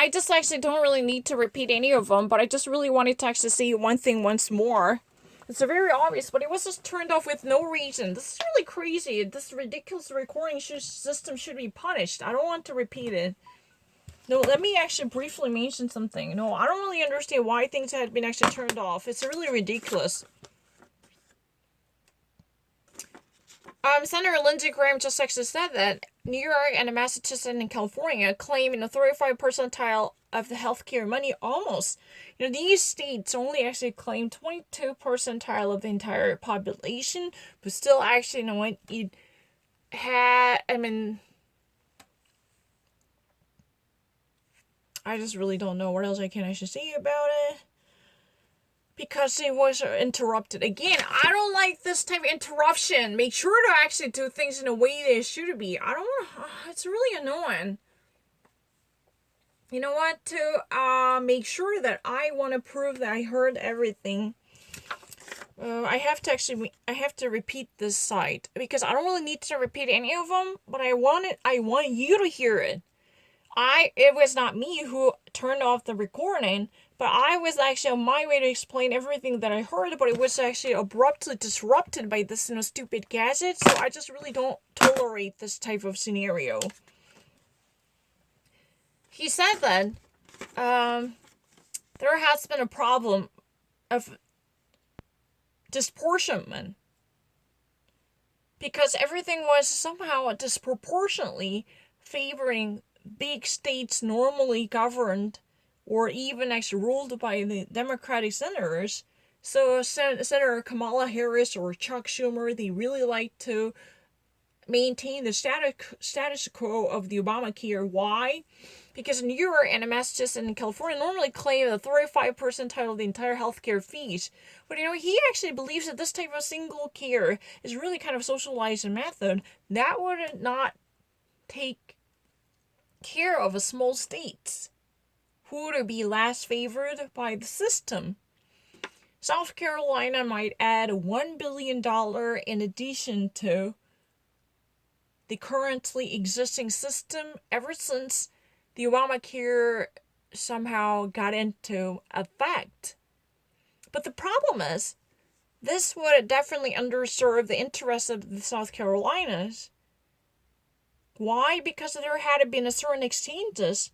I just actually don't really need to repeat any of them, but I just really wanted to actually say one thing once more. It's very obvious, but it was just turned off with no reason. This is really crazy. This ridiculous recording system should be punished. I don't want to repeat it. No, let me actually briefly mention something. No, I don't really understand why things had been actually turned off. It's really ridiculous. Senator Lindsey Graham just actually said that New York and Massachusetts and California claim in the 35 percentile of the healthcare money almost. These states only actually claim 22 percentile of the entire population, but still actually, what you had, I just really don't know what else I can actually say about it. Because it was interrupted. Again, I don't like this type of interruption. Make sure to actually do things in a way they should be. I don't want to, it's really annoying. You know what? To make sure that I want to prove that I heard everything. I have to repeat this site because I don't really need to repeat any of them, but I want you to hear it. It was not me who turned off the recording, but I was actually on my way to explain everything that I heard, but it was actually abruptly disrupted by this stupid gadget, so I just really don't tolerate this type of scenario. He said that there has been a problem of disproportionment because everything was somehow disproportionately favoring big states normally governed or even actually ruled by the Democratic senators. So Senator Kamala Harris or Chuck Schumer, they really like to maintain the status quo of the Obamacare. Why? Because New York and Massachusetts and California normally claim the 35 percentile of the entire healthcare fees. But he actually believes that this type of single care is really kind of socialized method that would not take care of a small states who would be less favored by the system. South Carolina might add $1 billion in addition to the currently existing system ever since the Obamacare somehow got into effect. But the problem is, this would definitely underserve the interests of the South Carolinas. Why? Because there had been a certain exchanges,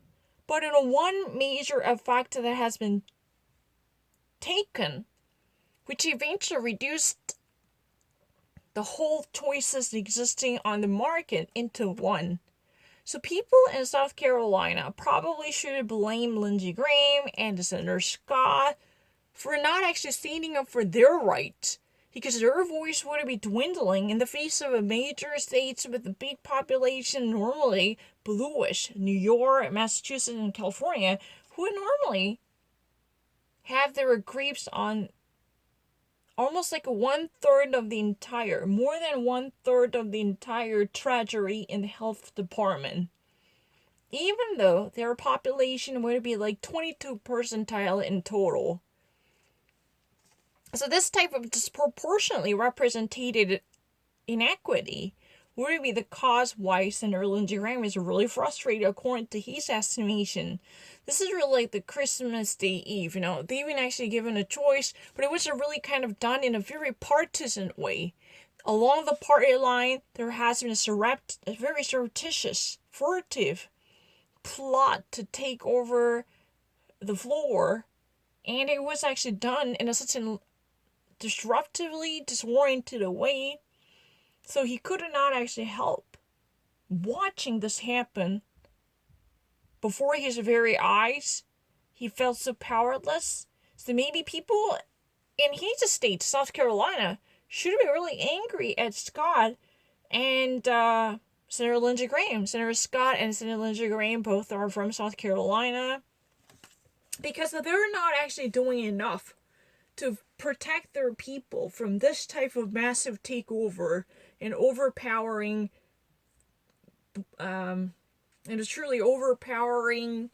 but in one major effect that has been taken, which eventually reduced the whole choices existing on the market into one. So people in South Carolina probably should blame Lindsey Graham and Senator Scott for not actually standing up for their rights, because their voice would be dwindling in the face of a major states with a big population, normally bluish, New York, Massachusetts, and California, who would normally have their grapes on almost like more than 1/3 of the entire treasury in the health department. Even though their population would be like 22 percentile in total. So this type of disproportionately represented inequity would be the cause why Senator Lindsey Graham is really frustrated according to his estimation. This is really like the Christmas Day Eve, they've been actually given a choice, but it was really kind of done in a very partisan way. Along the party line, there has been a very surreptitious, furtive plot to take over the floor, and it was actually done in such a disruptively disoriented way, so he could not actually help watching this happen before his very eyes. He felt so powerless. So maybe people in his state, South Carolina, should be really angry at Scott and Senator Lindsey Graham. Senator Scott and Senator Lindsey Graham both are from South Carolina, because they're not actually doing enough to protect their people from this type of massive takeover and overpowering, and it's truly overpowering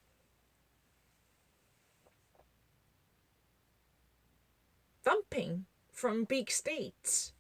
thumping from big states.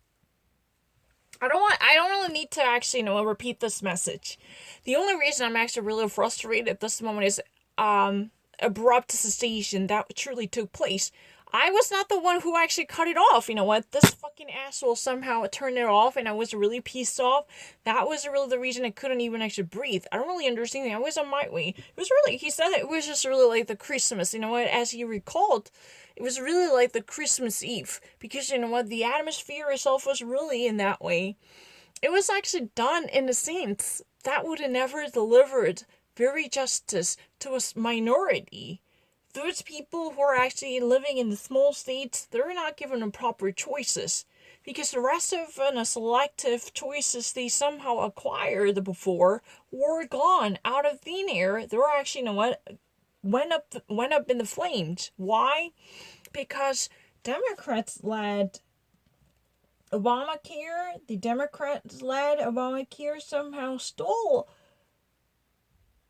I don't really need to actually repeat this message. The only reason I'm actually really frustrated at this moment is abrupt cessation that truly took place. I was not the one who actually cut it off. You know what? This fucking asshole somehow turned it off, and I was really pissed off. That was really the reason I couldn't even actually breathe. I don't really understand it. I was on my way. It was really, he said it was just really like the Christmas. You know what? As he recalled, it was really like the Christmas Eve. Because, you know what? The atmosphere itself was really in that way. It was actually done in a sense that would have never delivered very justice to a minority. Those people who are actually living in the small states, they're not given the proper choices. Because the rest of the selective choices they somehow acquired before were gone out of thin air. They were actually, you know what, went up in the flames. Why? Because Democrats led Obamacare, the Democrats-led Obamacare somehow stole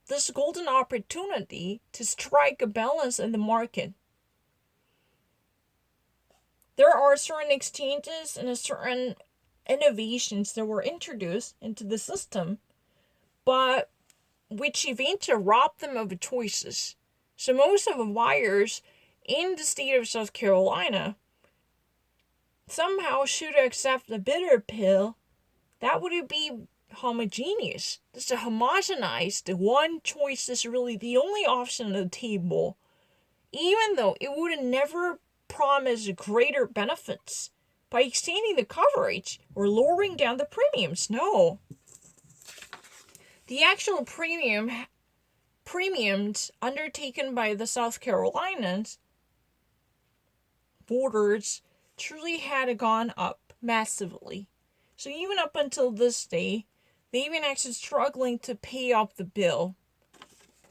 this golden opportunity to strike a balance in the market. There are certain exchanges and certain innovations that were introduced into the system, but which eventually robbed them of choices. So most of the buyers in the state of South Carolina somehow should accept the bitter pill. That would be homogeneous. Just to homogenize the one choice is really the only option on the table, even though it would never promise greater benefits by extending the coverage or lowering down the premiums. No. The actual premiums undertaken by the South Carolinians voters truly had gone up massively. So even up until this day, they've been actually struggling to pay off the bill.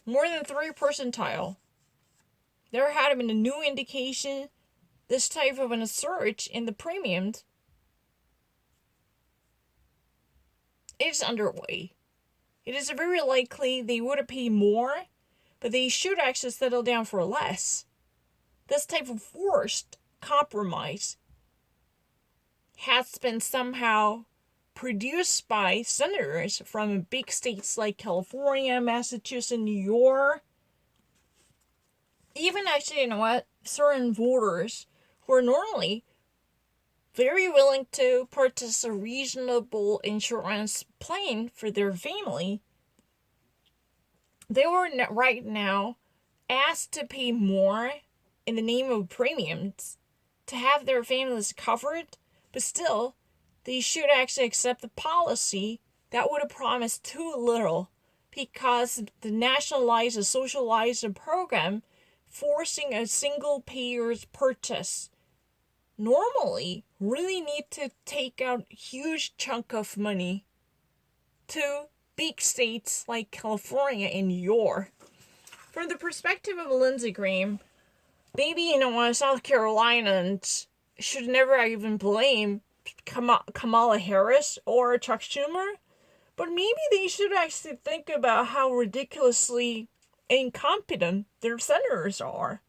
More than 3 percentile. There had been a new indication this type of a surge in the premiums is underway. It is very likely they would have paid more, but they should actually settle down for less. This type of forced compromise has been somehow produced by senators from big states like California, Massachusetts, New York. Even actually, you know what, certain voters who are normally very willing to purchase a reasonable insurance plan for their family, they were right now asked to pay more in the name of premiums to have their families covered, but still, they should actually accept the policy that would have promised too little, because the nationalized and socialized program forcing a single payer's purchase normally really need to take out huge chunk of money to big states like California and New York. From the perspective of Lindsey Graham, maybe, you know, South Carolinians should never even blame Kamala Harris or Chuck Schumer, but maybe they should actually think about how ridiculously incompetent their senators are.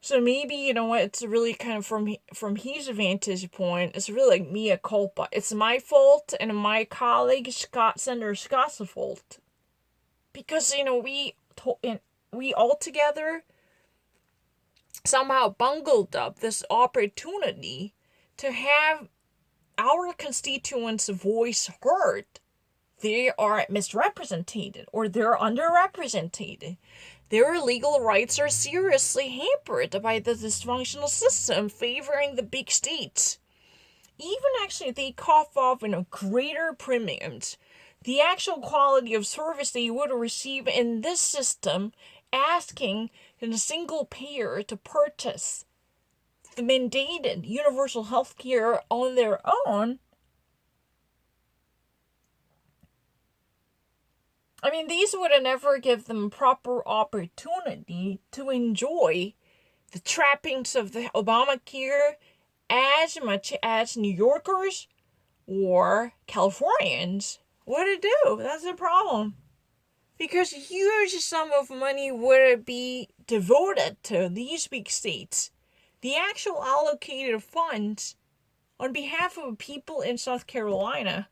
So maybe, you know what, it's really kind of from his vantage point, it's really like mea culpa. It's my fault and my colleague Senator Scott's fault. Because, you know, we all together somehow bungled up this opportunity to have our constituents' voice heard. They are misrepresented or they're underrepresented. Their legal rights are seriously hampered by the dysfunctional system favoring the big states. Even actually, they cough off greater premiums. The actual quality of service they would receive in this system, asking a single payer to purchase the mandated universal health care on their own. I mean, these would have never give them proper opportunity to enjoy the trappings of the Obamacare as much as New Yorkers or Californians would do. That's the problem. Because a huge sum of money would be devoted to these big states. The actual allocated funds on behalf of people in South Carolina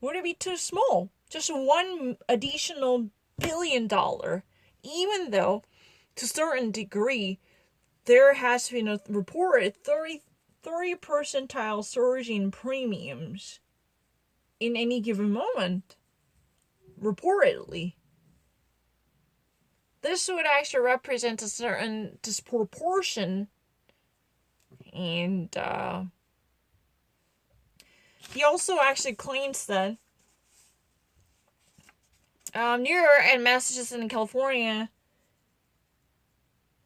would it be too small? Just one additional $1 billion even though, to a certain degree, there has been a reported 30 percentile surge in premiums in any given moment, reportedly. This would actually represent a certain disproportion, and he also actually claims that New York and Massachusetts and California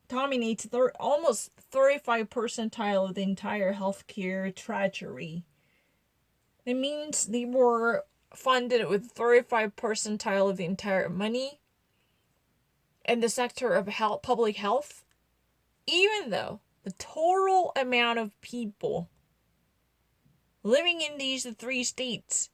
dominates almost 35 percentile of the entire healthcare treasury. It means they were funded with 35 percentile of the entire money in the sector of public health, even though the total amount of people living in these 3 states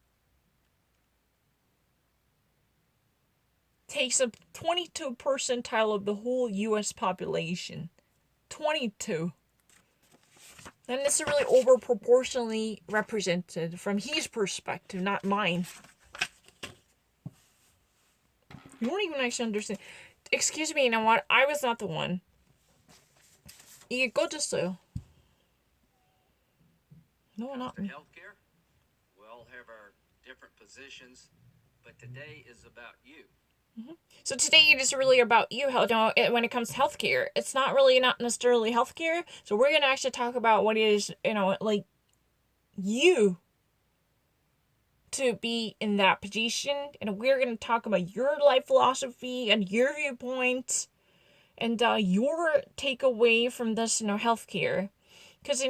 takes up 22 percentile of the whole US population. 22. And it's really overproportionally represented from his perspective, not mine. You won't even actually understand. Excuse me, you know what? I was not the one. 이것도어요. No, not me. Healthcare, we all have our different positions, but today is about you. So today it is really about you, when it comes to healthcare. It's not necessarily healthcare. So we're going to actually talk about what it is, like you to be in that position. And we're going to talk about your life philosophy and your viewpoints and your takeaway from this, healthcare. Because,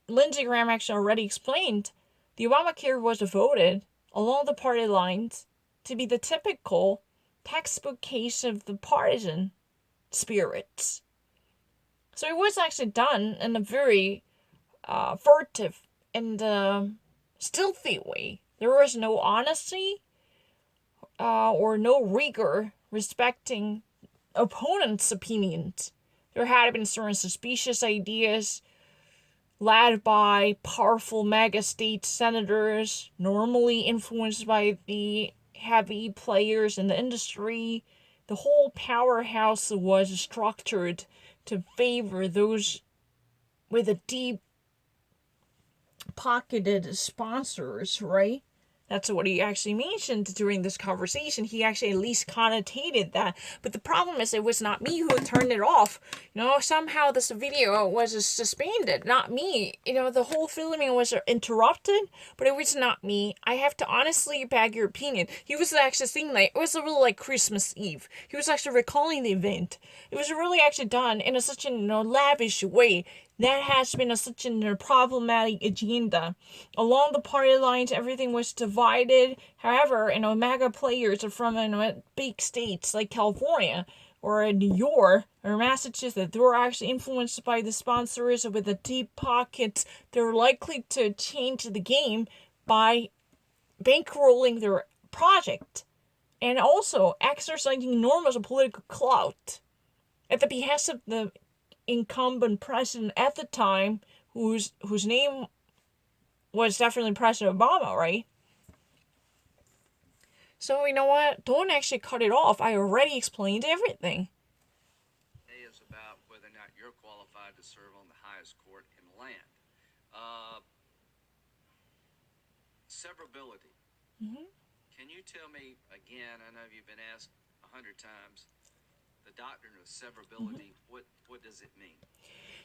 Lindsey Graham actually already explained the Obamacare was voted along the party lines to be the typical textbook case of the partisan spirits. So it was actually done in a very furtive and stealthy way. There was no honesty or no rigor respecting opponents' opinions. There had been certain suspicious ideas led by powerful mega state senators, normally influenced by the heavy players in the industry. The whole powerhouse was structured to favor those with a deep pocketed sponsors, right? That's what he actually mentioned during this conversation. He actually at least connotated that. But the problem is it was not me who turned it off. Somehow this video was suspended, not me. The whole filming was interrupted, but it was not me. I have to honestly beg your opinion. He was actually saying it was really like Christmas Eve. He was actually recalling the event. It was really actually done in such a lavish way. That has been such a problematic agenda. Along the party lines, everything was divided. However, mega players from big states like California or New York or Massachusetts, they were actually influenced by the sponsors with the deep pockets. They're likely to change the game by bankrolling their project and also exercising enormous political clout at the behest of the incumbent president at the time, whose name was definitely President Obama, right? So you know what? Don't actually cut it off. I already explained everything. Today is about whether or not you're qualified to serve on the highest court in the land. Severability. Can you tell me again? I know you've been asked 100 times. The doctrine of severability. What does it mean?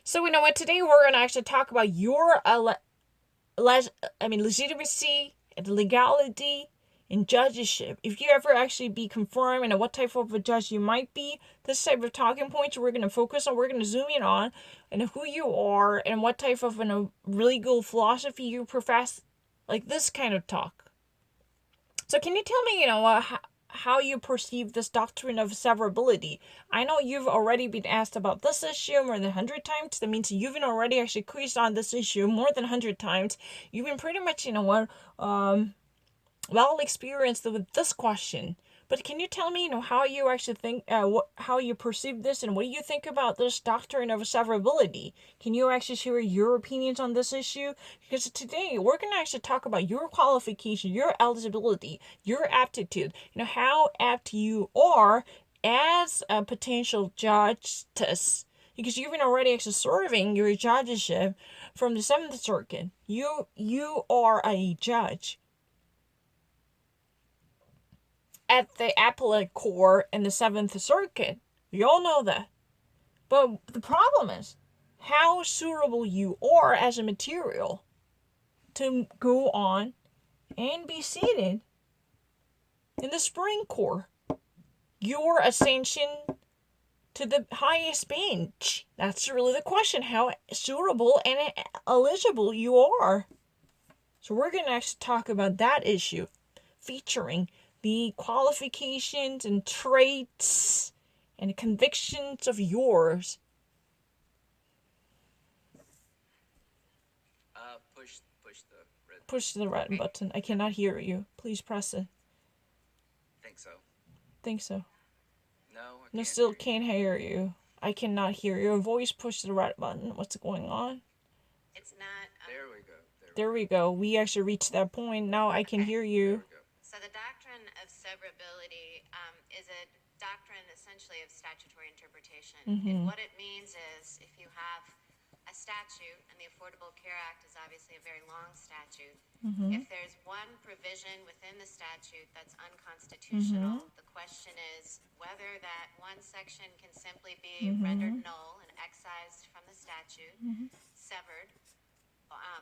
So you know what? Today we're gonna actually talk about your legitimacy and legality in judgeship. If you ever actually be confirmed and what type of a judge you might be, this type of talking points we're gonna focus on. We're gonna zoom in on and who you are and what type of legal philosophy you profess, like this kind of talk. So can you tell me, how you perceive this doctrine of severability? I know you've already been asked about this issue more than 100 times. That means you've been already actually quizzed on this issue more than 100 times. You've been pretty much, well experienced with this question. But can you tell me, how you actually think, how you perceive this, and what do you think about this doctrine of severability? Can you actually share your opinions on this issue? Because today we're going to actually talk about your qualification, your eligibility, your aptitude, how apt you are as a potential justice, because you've been already actually serving your judgeship from the Seventh Circuit. You are a judge at the appellate court in the Seventh Circuit. We all know that. But the problem is how suitable you are as a material to go on and be seated in the Supreme Court. Your ascension to the highest bench. That's really the question, how suitable and eligible you are. So we're going to actually talk about that issue, featuring the qualifications and traits and convictions of yours. Push the red button. I cannot hear you. Please press it. Think so. No, still can't hear you. I cannot hear your voice. Push the red button. What's going on? It's not. There we go. We actually reached that point. Now I can hear you. So the doctrine of severability is a doctrine essentially of statutory interpretation. And what it means is if you have a statute, and the Affordable Care Act is obviously a very long statute, if there's one provision within the statute that's unconstitutional, the question is whether that one section can simply be rendered null and excised from the statute, severed,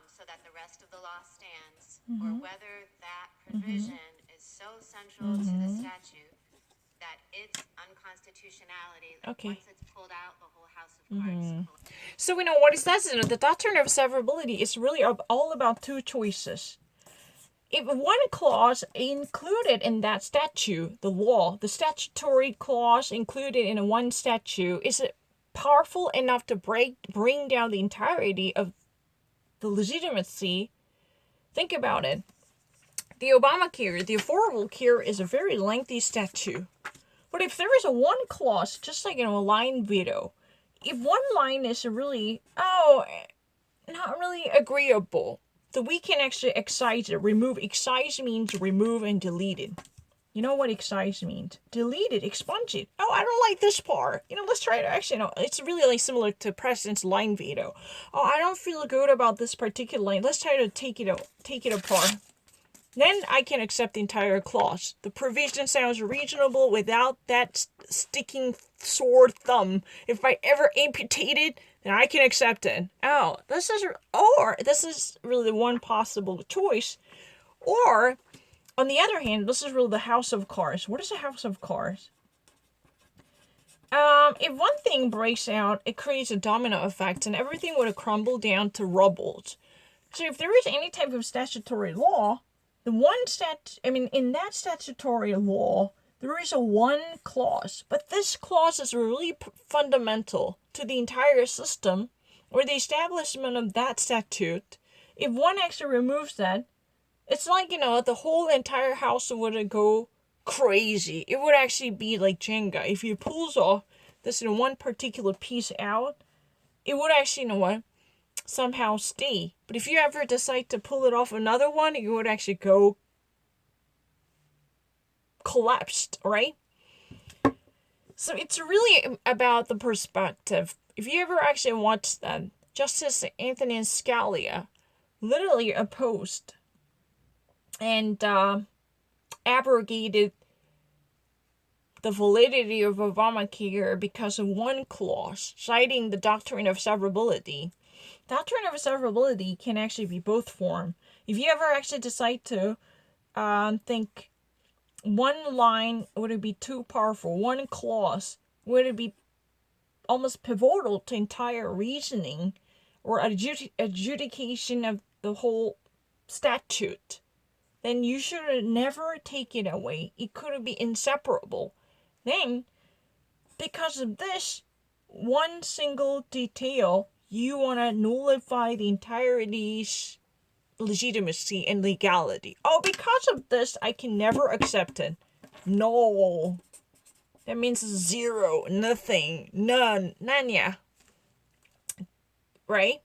so that the rest of the law stands, or whether that provision is so central to the statute that its unconstitutionality, once it's pulled out, the whole house of cards. So we know what it says. The doctrine of severability is really all about two choices. If one clause included in that statute, the law, the statutory clause included in one statute, is it powerful enough to bring down the entirety of the legitimacy? Think about it. The Obamacare, the Affordable Care, is a very lengthy statute. But if there is a one clause, just like in a line veto, if one line is really, not really agreeable, then we can actually excise it. Remove. Excise means remove and delete it. You know what excise means? Delete it, expunge it. Oh, I don't like this part. Let's try to actually, it's really like similar to President's line veto. Oh, I don't feel good about this particular line. Let's try to take it apart. Then I can accept the entire clause. The provision sounds reasonable without that sticking sore thumb. If I ever amputate it, then I can accept it. This is really the one possible choice. Or, on the other hand, this is really the house of cards. What is a house of cards? If one thing breaks out, it creates a domino effect, and everything would crumble down to rubble. So if there is any type of statutory law, in that statutory law, there is a one clause, but this clause is really fundamental to the entire system or the establishment of that statute. If one actually removes that, it's like, the whole entire house would go crazy. It would actually be like Jenga. If you pulls off this one particular piece out, it would actually, somehow stay. But if you ever decide to pull it off another one, it would actually go collapsed, right? So it's really about the perspective. If you ever actually watch that, Justice Antonin Scalia literally opposed and abrogated the validity of Obamacare because of one clause, citing the doctrine of severability. Doctrine of severability can actually be both form. If you ever actually decide to think one line would it be too powerful, one clause would it be almost pivotal to entire reasoning or adjudication of the whole statute, then you should never take it away. It could be inseparable. Then, because of this one single detail, you want to nullify the entirety's legitimacy and legality. Oh, because of this, I can never accept it. No. That means zero, nothing, none, nanya. Right?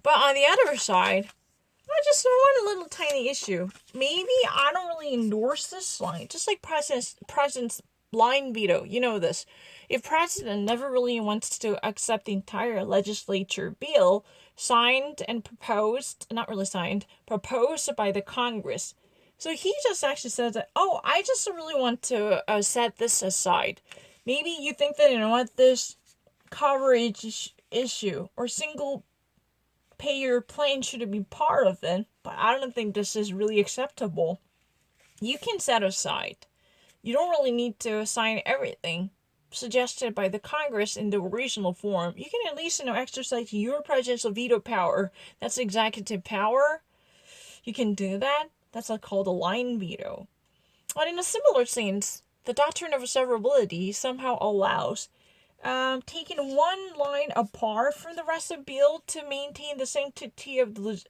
But on the other side, I just want a little tiny issue. Maybe I don't really endorse this line. Just like President blind veto. You know this. If president never really wants to accept the entire legislature bill signed and proposed, not really signed, proposed by the Congress. So he just actually says that, oh, I just really want to set this aside. Maybe you think that, this coverage issue or single payer plan should be part of it, but I don't think this is really acceptable. You can set aside. You don't really need to sign everything suggested by the Congress in the original form. You can at least, exercise your presidential veto power. That's executive power. You can do that. That's called a line veto. But in a similar sense, the doctrine of severability somehow allows taking one line apart from the rest of the bill to maintain the sanctity of the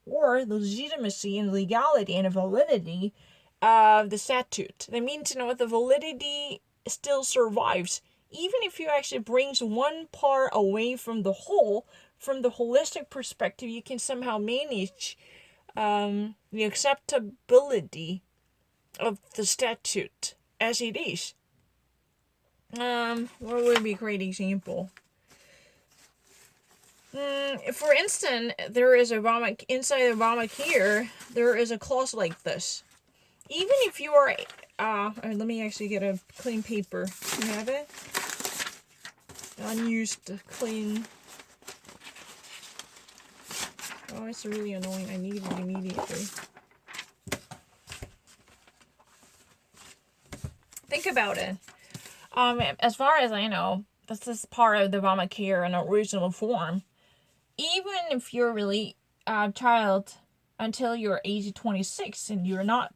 legitimacy and legality and validity of the statute. That means, the validity still survives. Even if you actually brings one part away from the whole, from the holistic perspective, you can somehow manage the acceptability of the statute as it is. What would be a great example? For instance, there is inside Obamacare, there is a clause like this. Even if you are, let me actually get a clean paper. You have it? Unused, clean. Oh, it's really annoying. I need it immediately. Think about it. As far as I know, this is part of the Obamacare in original form. Even if you're really a child until you're age 26 and you're not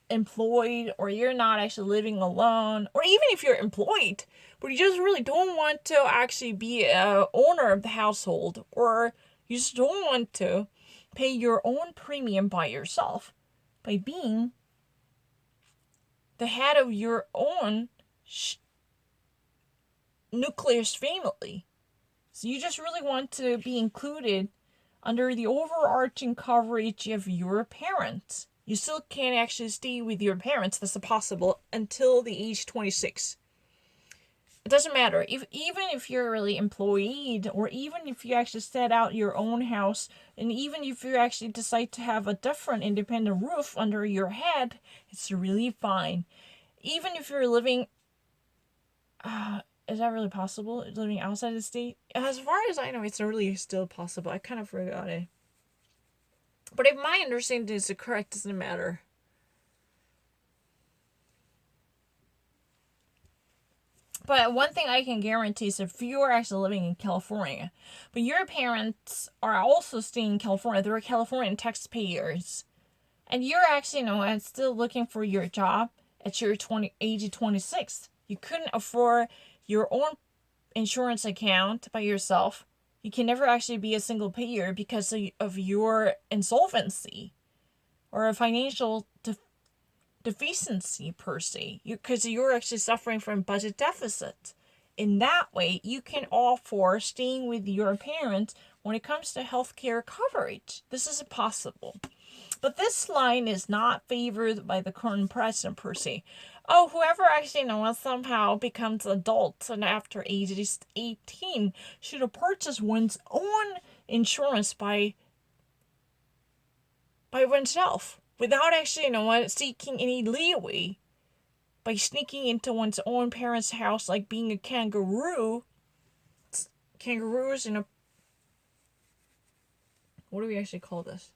employed, or you're not actually living alone, or even if you're employed but you just really don't want to actually be a owner of the household, or you just don't want to pay your own premium by yourself by being the head of your own nucleus family. So you just really want to be included under the overarching coverage of your parents. You still can't actually stay with your parents, that's possible, until the age 26. It doesn't matter. Even if you're really employed, or even if you actually set out your own house, and even if you actually decide to have a different independent roof under your head, it's really fine. Even if you're living, is that really possible? Living outside the state? As far as I know, it's really still possible. I kind of forgot it. But if my understanding is correct, it doesn't matter. But one thing I can guarantee is if you are actually living in California, but your parents are also staying in California, they're Californian taxpayers, and you're actually, still looking for your job at your age of 26, you couldn't afford your own insurance account by yourself. You can never actually be a single payer because of your insolvency or a financial deficiency per se, because you're actually suffering from budget deficit. In that way, you can afford staying with your parents when it comes to healthcare coverage. This is possible. But this line is not favored by the current president per se. Oh, whoever actually somehow becomes adult and after age 18 should purchase one's own insurance by oneself, without actually, seeking any leeway by sneaking into one's own parents' house like being a kangaroo. Kangaroos what do we actually call this?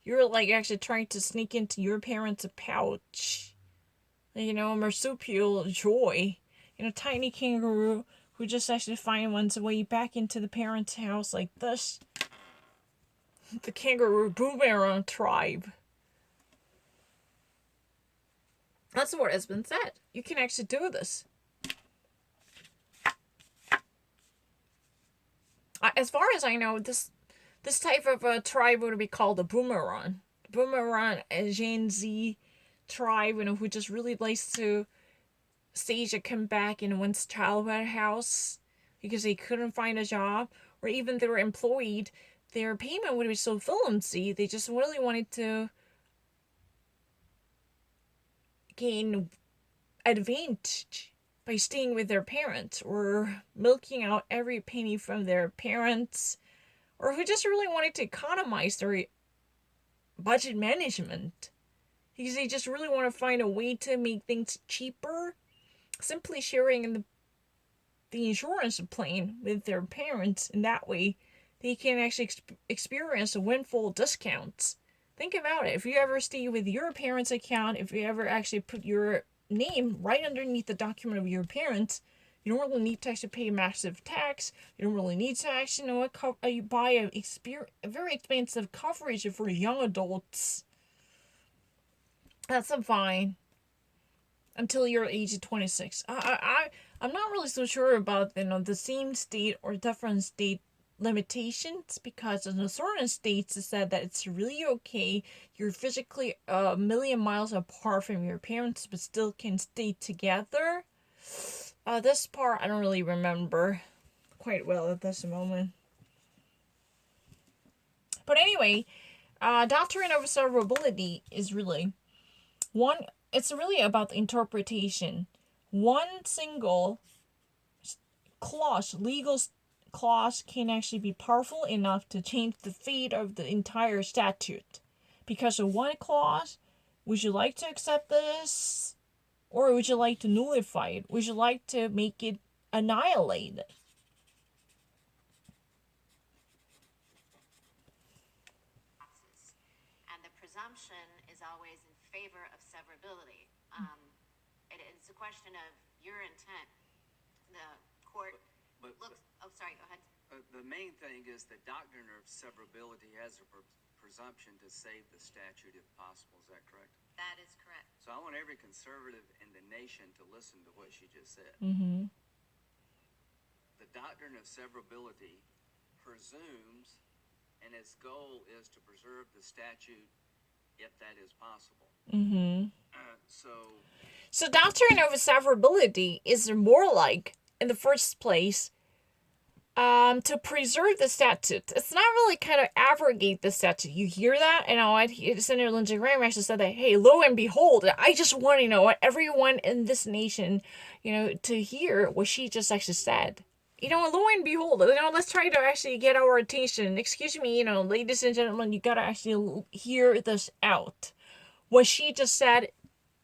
You're actually trying to sneak into your parents' pouch. Marsupial joy. Tiny kangaroo who just actually find one's way back into the parents' house like this. The kangaroo boomerang tribe. That's what has been said. You can actually do this. As far as I know, this type of a tribe would be called a boomerang. Boomerang, a Gen Z tribe, who just really likes to stage a comeback in one's childhood house because they couldn't find a job, or even they were employed, their payment would be so flimsy, they just really wanted to gain advantage by staying with their parents or milking out every penny from their parents, or who just really wanted to economize their budget management because they just really want to find a way to make things cheaper, simply sharing the insurance plan with their parents, and that way they can actually experience a windfall discounts. Think about it. If you ever stay with your parents' account, if you ever actually put your name right underneath the document of your parents, you don't really need to actually pay massive tax. You don't really need to actually you buy a very expensive coverage for young adults. That's fine until you're age 26. I'm not really so sure about the same state or different state limitations, because in certain states it said that it's really okay. You're physically a million miles apart from your parents, but still can stay together. This part I don't really remember quite well at this moment. But anyway, doctrine of severability is really it's really about the interpretation. One single clause, legal clause, can actually be powerful enough to change the fate of the entire statute. Because of one clause, would you like to accept this? Or would you like to nullify it? Would you like to make it annihilated? And the presumption is always in favor of severability. It's a question of your intent. The court looks. Oh, sorry. Go ahead. The main thing is the doctrine of severability has a presumption to save the statute if possible. Is that correct? That is correct. So I want every conservative in the nation to listen to what she just said. Mm-hmm. The doctrine of severability presumes, and its goal is to preserve the statute if that is possible. Mm-hmm. So doctrine of severability is more like, in the first place, to preserve the statute. It's not really kind of abrogate the statute. You hear that? And Senator Lindsey Graham actually said that, hey, lo and behold, I just want, everyone in this nation, to hear what she just actually said. Lo and behold, let's try to actually get our attention. Excuse me, ladies and gentlemen, you gotta actually hear this out. What she just said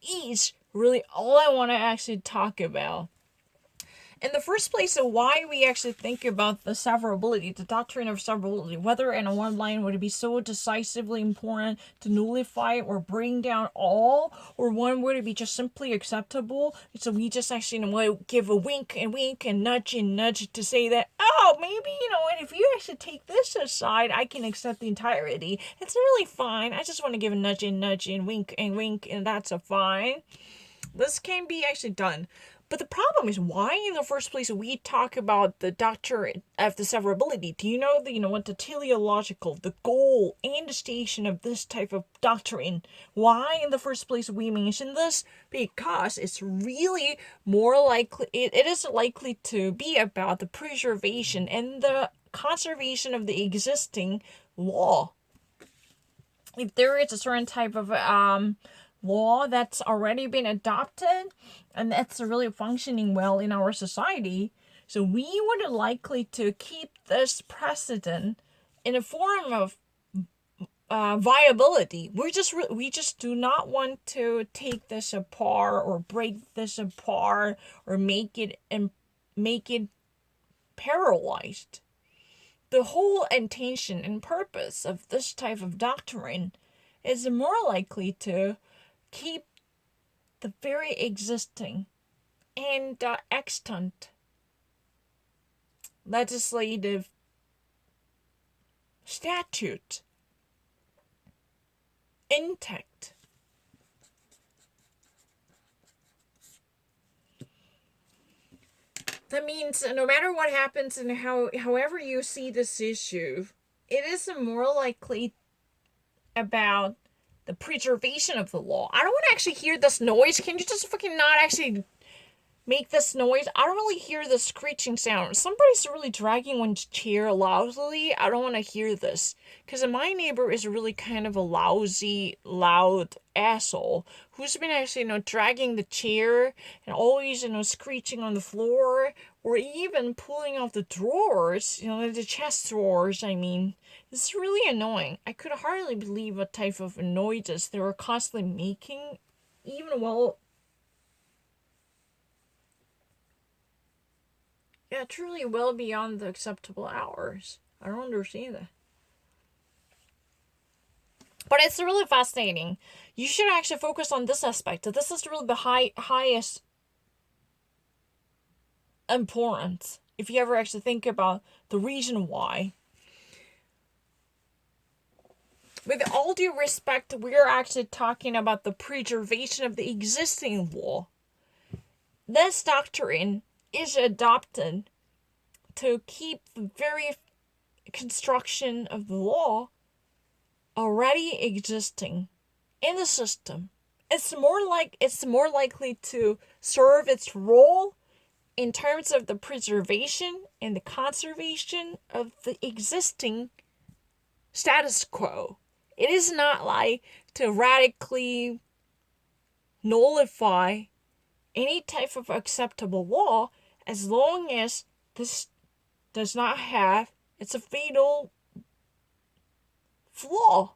is really all I want to actually talk about. In the first place, why we actually think about the severability, the doctrine of severability, whether in one line would it be so decisively important to nullify or bring down all, or one would it be just simply acceptable? So we just actually give a wink and nudge to say that, maybe, and if you actually take this aside, I can accept the entirety. It's really fine. I just want to give a nudge and wink, and that's a fine. This can be actually done. But the problem is, why in the first place we talk about the doctrine of the severability? Do you know what the teleological, the goal and the station of this type of doctrine? Why in the first place we mention this? Because it's really more likely, it is likely to be about the preservation and the conservation of the existing law. If there is a certain type of law that's already been adopted and that's really functioning well in our society, so we would likely to keep this precedent in a form of viability. We just do not want to take this apart or break this apart or make it paralyzed. The whole intention and purpose of this type of doctrine is more likely to keep the very existing and extant legislative statute intact. That means no matter what happens and however you see this issue, it is more likely about the preservation of the law. I don't want to actually hear this noise. Can you just fucking not actually make this noise. I don't really hear the screeching sound. Somebody's really dragging one's chair loudly. I don't want to hear this. Because my neighbor is really kind of a lousy, loud asshole who's been actually, dragging the chair and always, screeching on the floor or even pulling off the drawers, the chest drawers, I mean. It's really annoying. I could hardly believe what type of noises they were constantly making, even while... Yeah, truly well beyond the acceptable hours. I don't understand that. But it's really fascinating. You should actually focus on this aspect. This is really the highest importance. If you ever actually think about the reason why. With all due respect, we're actually talking about the preservation of the existing law. This doctrine is adopted to keep the very construction of the law already existing in the system. It's more likely to serve its role in terms of the preservation and the conservation of the existing status quo. It is not like to radically nullify any type of acceptable law as long as this does not have it's a fatal flaw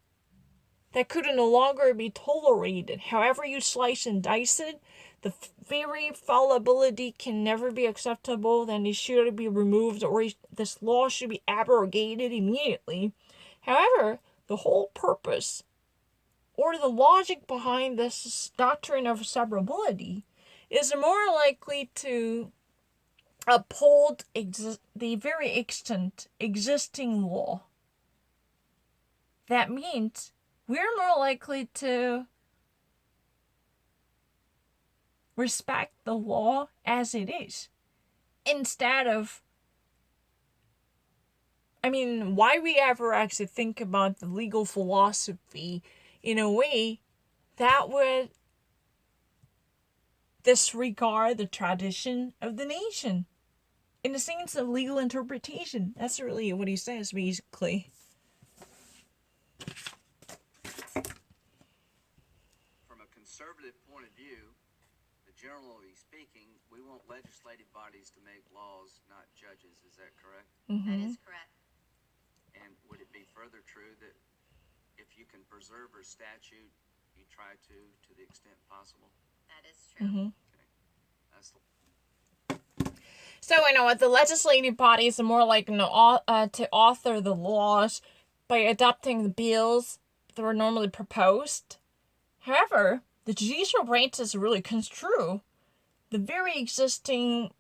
that could no longer be tolerated. However you slice and dice it, the very fallibility can never be acceptable, then it should be removed or this law should be abrogated immediately. However, the whole purpose or the logic behind this doctrine of severability is more likely to uphold the very extant existing law. That means we're more likely to respect the law as it is instead of, why we ever actually think about the legal philosophy in a way that would disregard the tradition of the nation in the sense of legal interpretation. That's really what he says, basically. From a conservative point of view, generally speaking, we want legislative bodies to make laws, not judges. Is that correct? Mm-hmm. That is correct. And would it be further true that if you can preserve a statute, you try to the extent possible? That is true. Mm-hmm. Okay. That's So, the legislative bodies are more like, to author the laws by adopting the bills that were normally proposed. However, the judicial branches really construe the very existing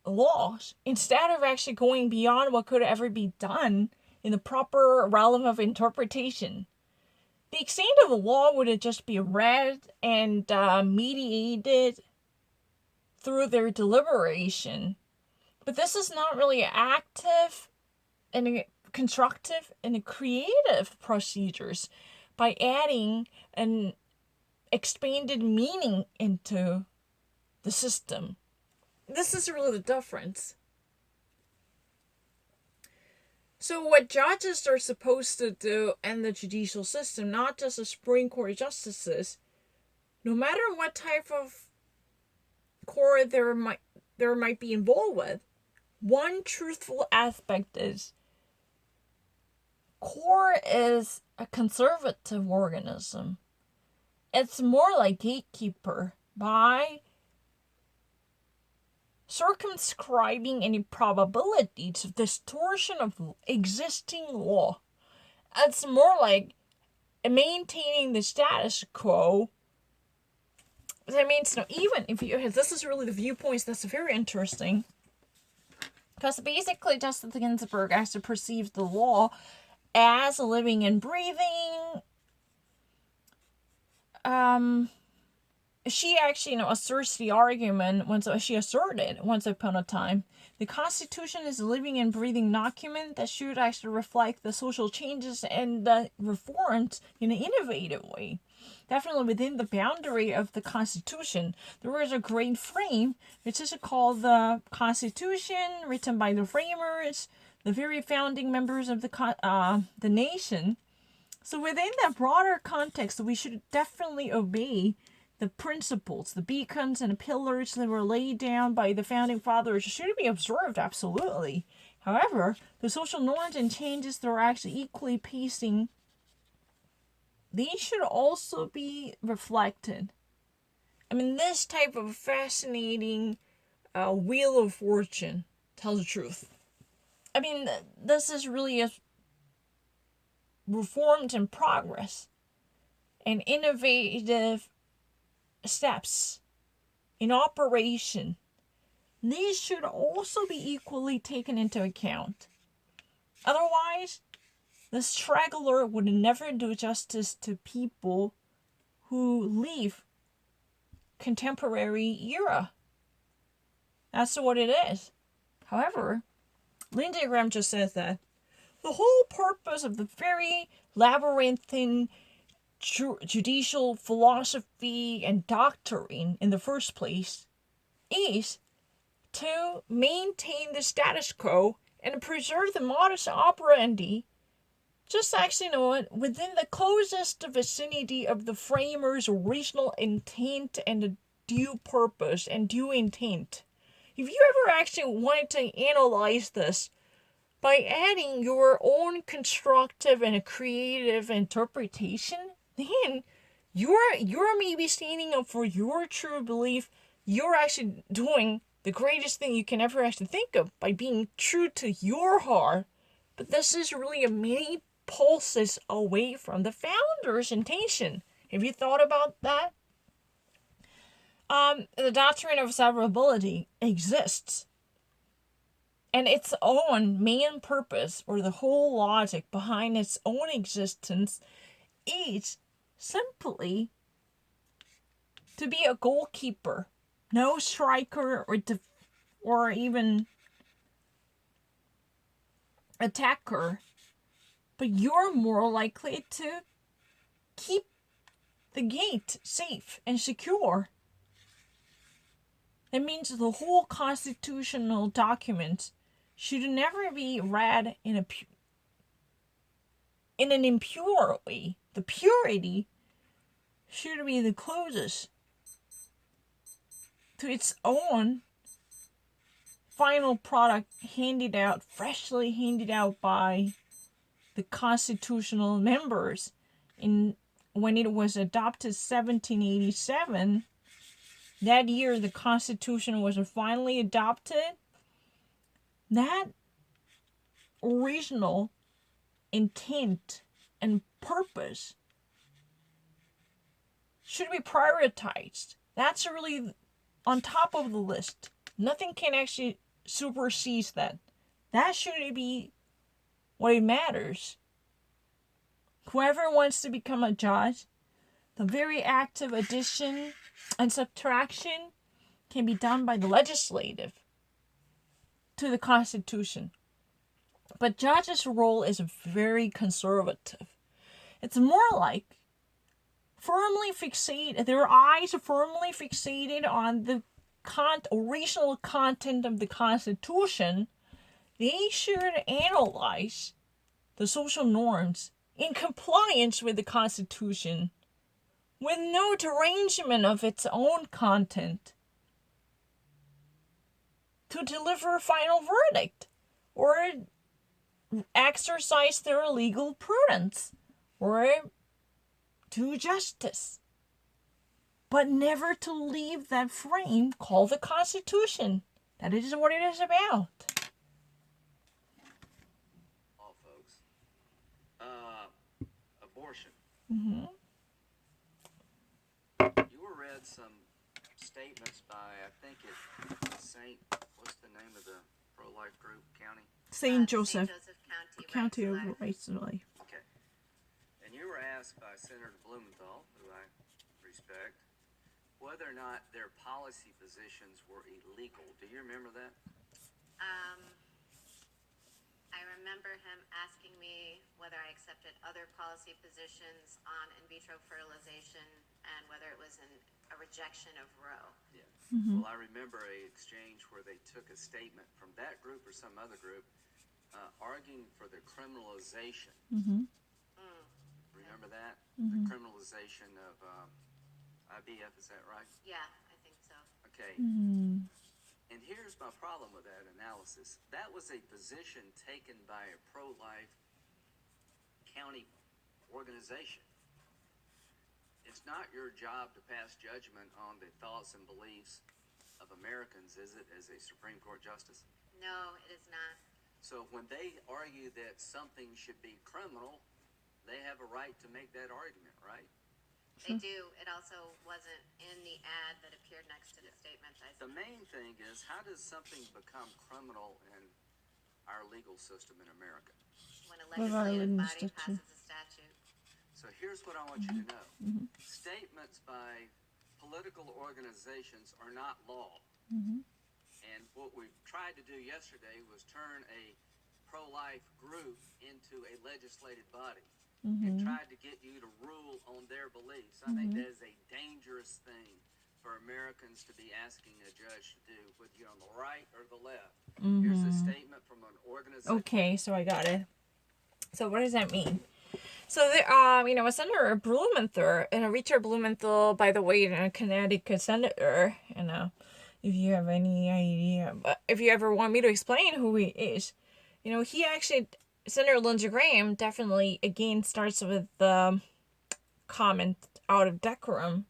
laws instead of actually going beyond what could ever be done in the proper realm of interpretation. The extent of the law would just be read and mediated through their deliberation. But this is not really active and constructive and creative procedures by adding an expanded meaning into the system. This is really the difference. So what judges are supposed to do in the judicial system, not just the Supreme Court justices, no matter what type of court there might be involved with, one truthful aspect is court is a conservative organism. It's more like gatekeeper by circumscribing any probability to distortion of existing law. It's more like maintaining the status quo. That means, even if this is really the viewpoints that's very interesting. Because basically Justice Ginsburg actually perceives the law as living and breathing. She actually, asserts the argument once upon a time. The Constitution is a living and breathing document that should actually reflect the social changes and the reforms in an innovative way. definitely within the boundary of the Constitution. There is a great frame, which is called the Constitution, written by the framers, the very founding members of the nation. So within that broader context, we should definitely obey the principles, the beacons and the pillars that were laid down by the founding fathers should be observed, absolutely. However, the social norms and changes that are actually equally pacing, these should also be reflected. I mean, this type of fascinating wheel of fortune tells the truth. I mean, this is really a reforms in progress and innovative steps in operation. These should also be equally taken into account. Otherwise, the straggler would never do justice to people who leave contemporary era. That's what it is. However, Lindsey Graham just says that the whole purpose of the very labyrinthine judicial philosophy and doctrine in the first place is to maintain the status quo and preserve the modus operandi, just actually within the closest vicinity of the framers' original intent and the due purpose and due intent. If you ever actually wanted to analyze this by adding your own constructive and creative interpretation, then you're maybe standing up for your true belief. You're actually doing the greatest thing you can ever actually think of by being true to your heart. But this is really a many pulses away from the founder's intention. Have you thought about that? The doctrine of severability exists. And its own main purpose, or the whole logic behind its own existence, is simply to be a goalkeeper, no striker or even attacker, but you're more likely to keep the gate safe and secure. That means the whole constitutional document should never be read in an impure way. The purity should be the closest to its own final product freshly handed out by the constitutional members when it was adopted 1787. That year the Constitution was finally adopted. That original intent and purpose should be prioritized. That's really on top of the list. Nothing can actually supersede that. That should be what it matters. Whoever wants to become a judge, the very active addition and subtraction can be done by the legislative to the Constitution. But judges' role is very conservative. It's more like their eyes are firmly fixated on the original content of the Constitution. They should analyze the social norms in compliance with the Constitution, with no derangement of its own content, to deliver a final verdict, or exercise their legal prudence, or do justice. But never to leave that frame called the Constitution. That is what it is about. All folks. Abortion. Mm-hmm. You read some statements by, I think it's what's the name of the pro-life group, county? St. Joseph County of Rights to Life. Rights to Life. Okay. And you were asked by Senator Blumenthal, who I respect, whether or not their policy positions were illegal. Do you remember that? I remember him asking me whether I accepted other policy positions on in vitro fertilization and whether it was a rejection of Roe. Yeah. Mm-hmm. Well, I remember a exchange where they took a statement from that group or some other group arguing for the criminalization. Mm-hmm. Remember that? Mm-hmm. The criminalization of IVF, is that right? Yeah, I think so. Okay. Mm-hmm. And here's my problem with that analysis. That was a position taken by a pro-life county organization. It's not your job to pass judgment on the thoughts and beliefs of Americans, is it, as a Supreme Court justice? No, it is not. So when they argue that something should be criminal, they have a right to make that argument, right? They do. It also wasn't in the ad that appeared next to the statement I The sent. main thing is, how does something become criminal in our legal system in America? When a What about legislative in body statute? passes a statute. So here's what I want you to know. Mm-hmm. Statements by political organizations are not law. Mm-hmm. And what we tried to do yesterday was turn a pro-life group into a legislative body and tried to get you to rule on their beliefs. I think that is a dangerous thing for Americans to be asking a judge to do, whether you're on the right or the left. Here's a statement from an organization. Okay, so I got it. So what does that mean? So Senator Blumenthal, Richard Blumenthal, by the way, a Connecticut senator, if you have any idea, but if you ever want me to explain who he is, he actually, Senator Lindsey Graham definitely again starts with the comment out of decorum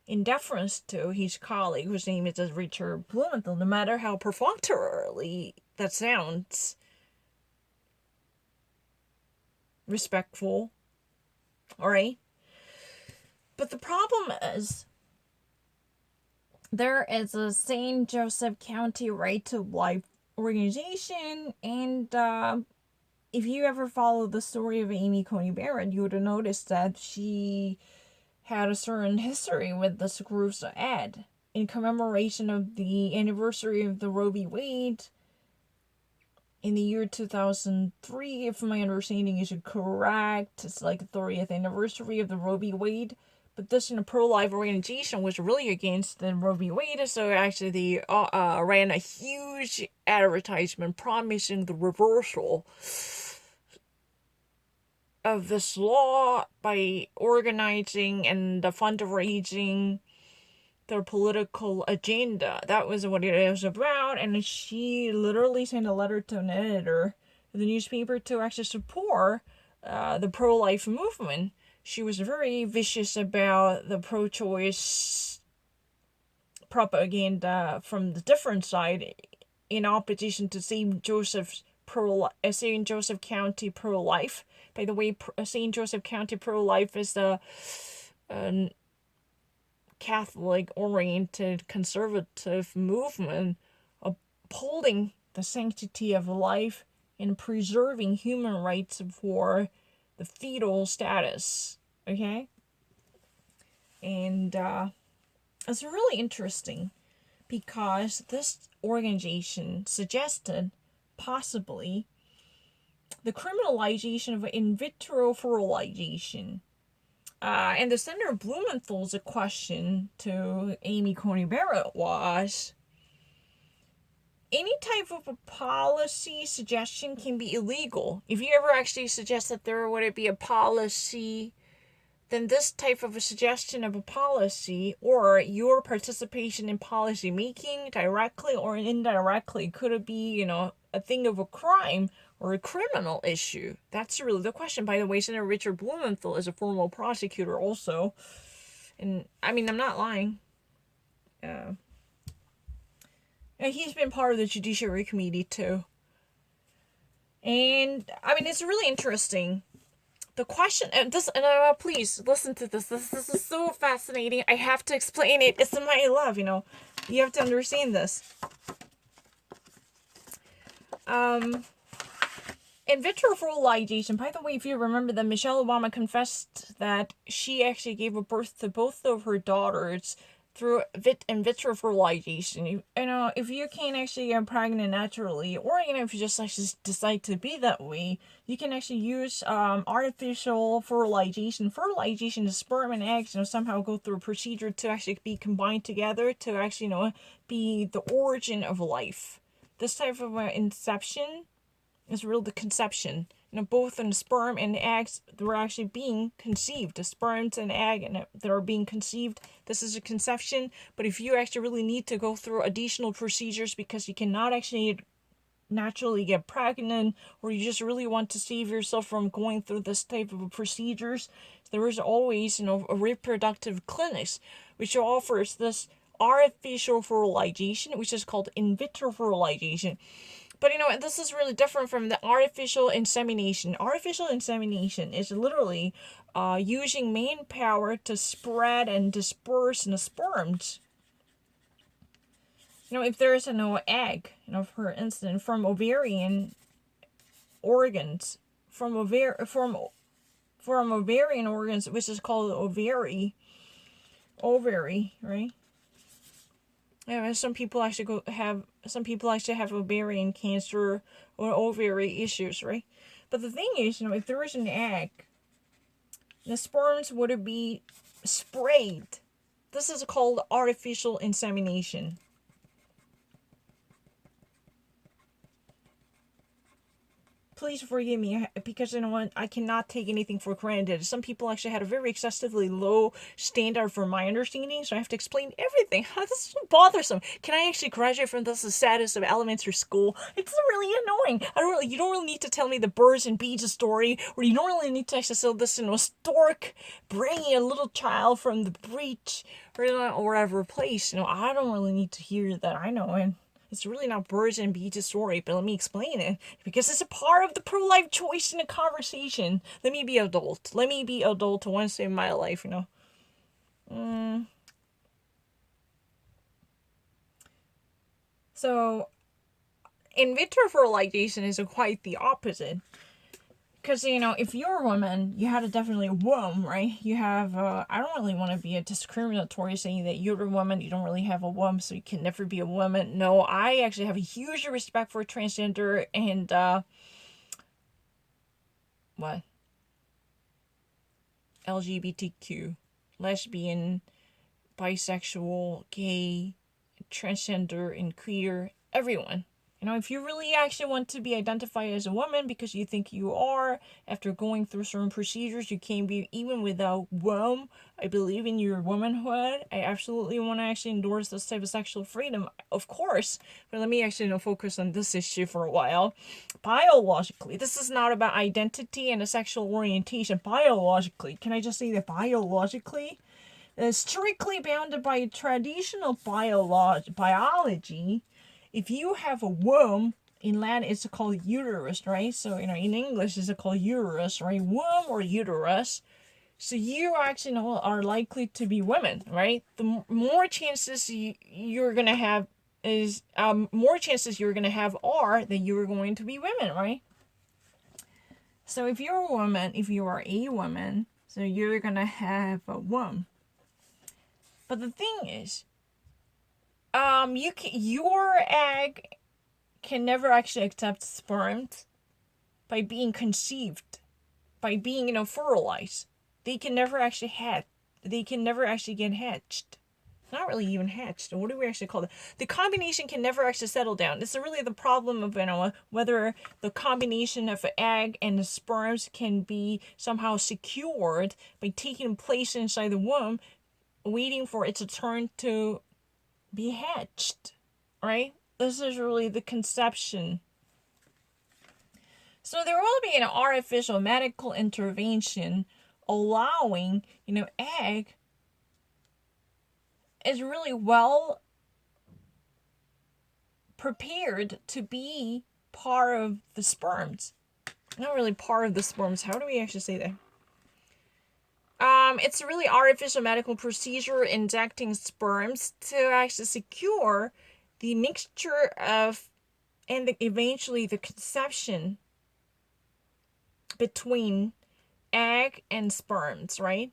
in deference to his colleague whose name is Richard Blumenthal, no matter how perfunctorily that sounds. Respectful, alright? But the problem is, there is a St. Joseph County Right to Life organization, and if you ever follow the story of Amy Coney Barrett, you would have noticed that she had a certain history with this group's ad in commemoration of the anniversary of the Roe v. Wade in the year 2003, if my understanding is correct. It's like the 30th anniversary of the Roe v. Wade. But this pro-life organization was really against the Roe v. Wade, so actually they ran a huge advertisement promising the reversal of this law by organizing and fundraising their political agenda. That was what it was about, and she literally sent a letter to an editor of the newspaper to actually support the pro-life movement. She was very vicious about the pro-choice propaganda from the different side, in opposition to St. Joseph County pro-life. By the way, St. Joseph County pro-life is the Catholic-oriented conservative movement upholding the sanctity of life and preserving human rights for the fetal status, okay? And it's really interesting because this organization suggested possibly the criminalization of in vitro fertilization. And the Senator Blumenthal's question to Amy Coney Barrett was, any type of a policy suggestion can be illegal. If you ever actually suggest that there would be a policy, then this type of a suggestion of a policy or your participation in policy making directly or indirectly, could it be, a thing of a crime or a criminal issue? That's really the question. By the way, Senator Richard Blumenthal is a former prosecutor also. And, I'm not lying. And he's been part of the Judiciary Committee too. And, it's really interesting. The question, please listen to this. This is so fascinating. I have to explain it. It's my love, You have to understand this. In vitro fertilization, by the way, if you remember that Michelle Obama confessed that she actually gave birth to both of her daughters through in vitro fertilization. If you can't actually get pregnant naturally, or if you just actually decide to be that way, you can actually use artificial fertilization. Fertilization is sperm and eggs, somehow go through a procedure to actually be combined together to actually, be the origin of life. This type of inception is really the conception. Both in the sperm and the eggs, they're actually being conceived. The sperms and egg that are being conceived, this is a conception. But if you actually really need to go through additional procedures because you cannot actually naturally get pregnant, or you just really want to save yourself from going through this type of procedures, there is always, a reproductive clinics which offers this artificial fertilization, which is called in vitro fertilization. But this is really different from the artificial insemination. Artificial insemination is literally using manpower to spread and disperse the sperms. If there's an egg, for instance, from ovarian organs, from ovarian organs, which is called ovary, right? Yeah, some people actually have ovarian cancer or ovary issues, right? But the thing is, if there is an egg, the sperms would be sprayed. This is called artificial insemination. Please forgive me, because I cannot take anything for granted. Some people actually had a very excessively low standard for my understanding, so I have to explain everything. This is so bothersome. Can I actually graduate from this status of elementary school? It's really annoying. You don't really need to tell me the birds and bees story, or you don't really need to actually sell this stork bringing a little child from the breach or whatever place. I don't really need to hear that. I know, and it's really not birds and bees story, but let me explain it, because it's a part of the pro-life choice in the conversation. Let me be adult once in my life, So, in vitro fertilization is quite the opposite. Because, if you're a woman, you have definitely a womb, right? You have, I don't really want to be a discriminatory saying that you're a woman, you don't really have a womb, so you can never be a woman. No, I actually have a huge respect for transgender and, LGBTQ, lesbian, bisexual, gay, transgender, and queer, everyone. If you really actually want to be identified as a woman because you think you are, after going through certain procedures, you can be even without womb. I believe in your womanhood. I absolutely want to actually endorse this type of sexual freedom, of course. But let me actually focus on this issue for a while. Biologically, this is not about identity and a sexual orientation. Biologically, can I just say that biologically? Strictly bounded by traditional biology, if you have a womb, in Latin it's called uterus, right? So, in English it's called uterus, right? Womb or uterus. So you actually are likely to be women, right? The more chances you're going to have is, more chances you're going to have are that you're going to be women, right? So if you are a woman, so you're going to have a womb. But the thing is, your egg can never actually accept sperms by being conceived, by being, fertilized. They can never actually hatch. They can never actually get hatched. Not really even hatched. What do we actually call it? The combination can never actually settle down. This is really the problem of, whether the combination of an egg and the sperms can be somehow secured by taking place inside the womb, waiting for its turn to be hatched, right? This is really the conception. So there will be an artificial medical intervention allowing, egg is really well prepared to be part of the sperms. Not really part of the sperms. How do we actually say that? It's a really artificial medical procedure injecting sperms to actually secure the mixture of, and eventually the conception between egg and sperms, right?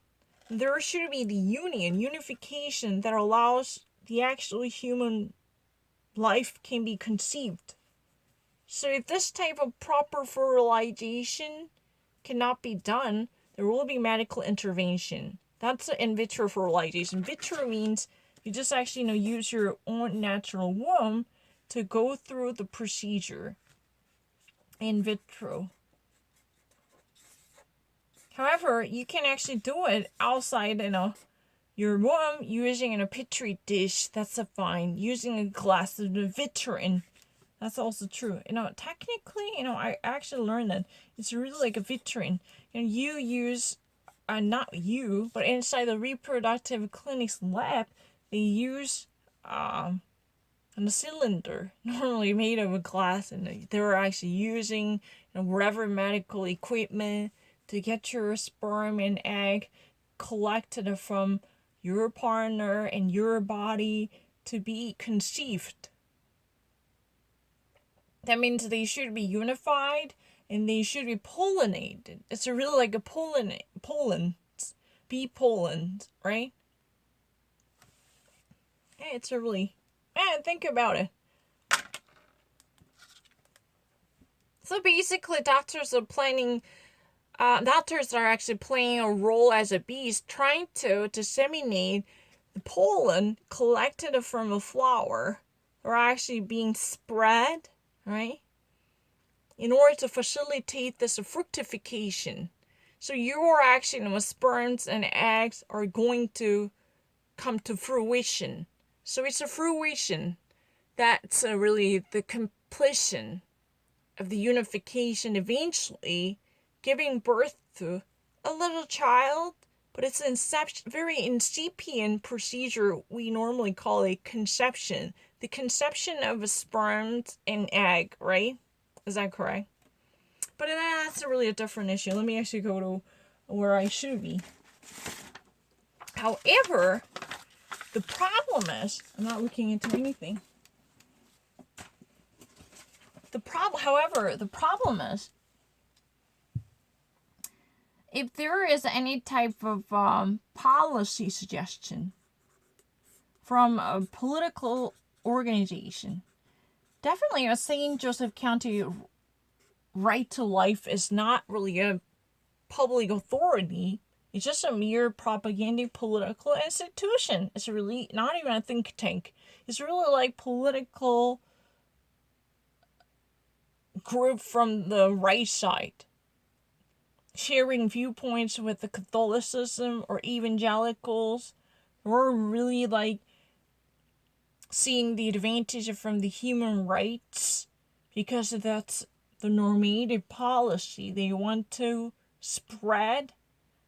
there should be the unification that allows the actual human life can be conceived. So if this type of proper fertilization cannot be done, there will be medical intervention. That's in vitro fertilization. Vitro means you just actually use your own natural womb to go through the procedure. In vitro. However, you can actually do it outside, your womb using a petri dish. That's fine. Using a glass of Vitrin. That's also true. Technically, I actually learned that it's really like a Vitrin. You use, not you, but inside the reproductive clinic's lab, they use a cylinder, normally made of a glass, and they were actually using whatever medical equipment to get your sperm and egg collected from your partner and your body to be conceived. That means they should be unified and they should be pollinated. It's really like a bee pollen, right? Yeah, it's a really, think about it. So basically, doctors are actually playing a role as a bees, trying to disseminate the pollen collected from a flower, or actually being spread, right? In order to facilitate this fructification. So your actually, sperms and eggs are going to come to fruition. So it's a fruition. That's really the completion of the unification, eventually giving birth to a little child. But it's an very incipient procedure we normally call a conception. The conception of a sperm and egg, right? Is that correct? But that's really a different issue. Let me actually go to where I should be. However, the problem is, I'm not looking into anything. The problem is, if there is any type of policy suggestion from a political organization, definitely a St. Joseph County right to life is not really a public authority. It's just a mere propagandic political institution. It's really not even a think tank. It's really like political group from the right side, sharing viewpoints with the Catholicism or evangelicals, or really like seeing the advantage from the human rights, because that's the normative policy they want to spread,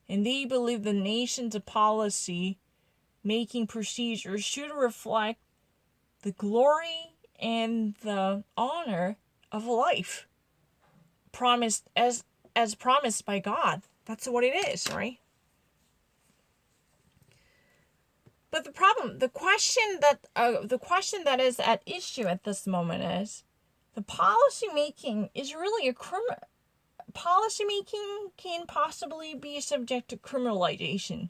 and they believe the nation's policy making procedures should reflect the glory and the honor of life promised as promised by God. That's what it is, right? But the question that is at issue at this moment is the policy making is really a criminal. Policy making can possibly be subject to criminalization.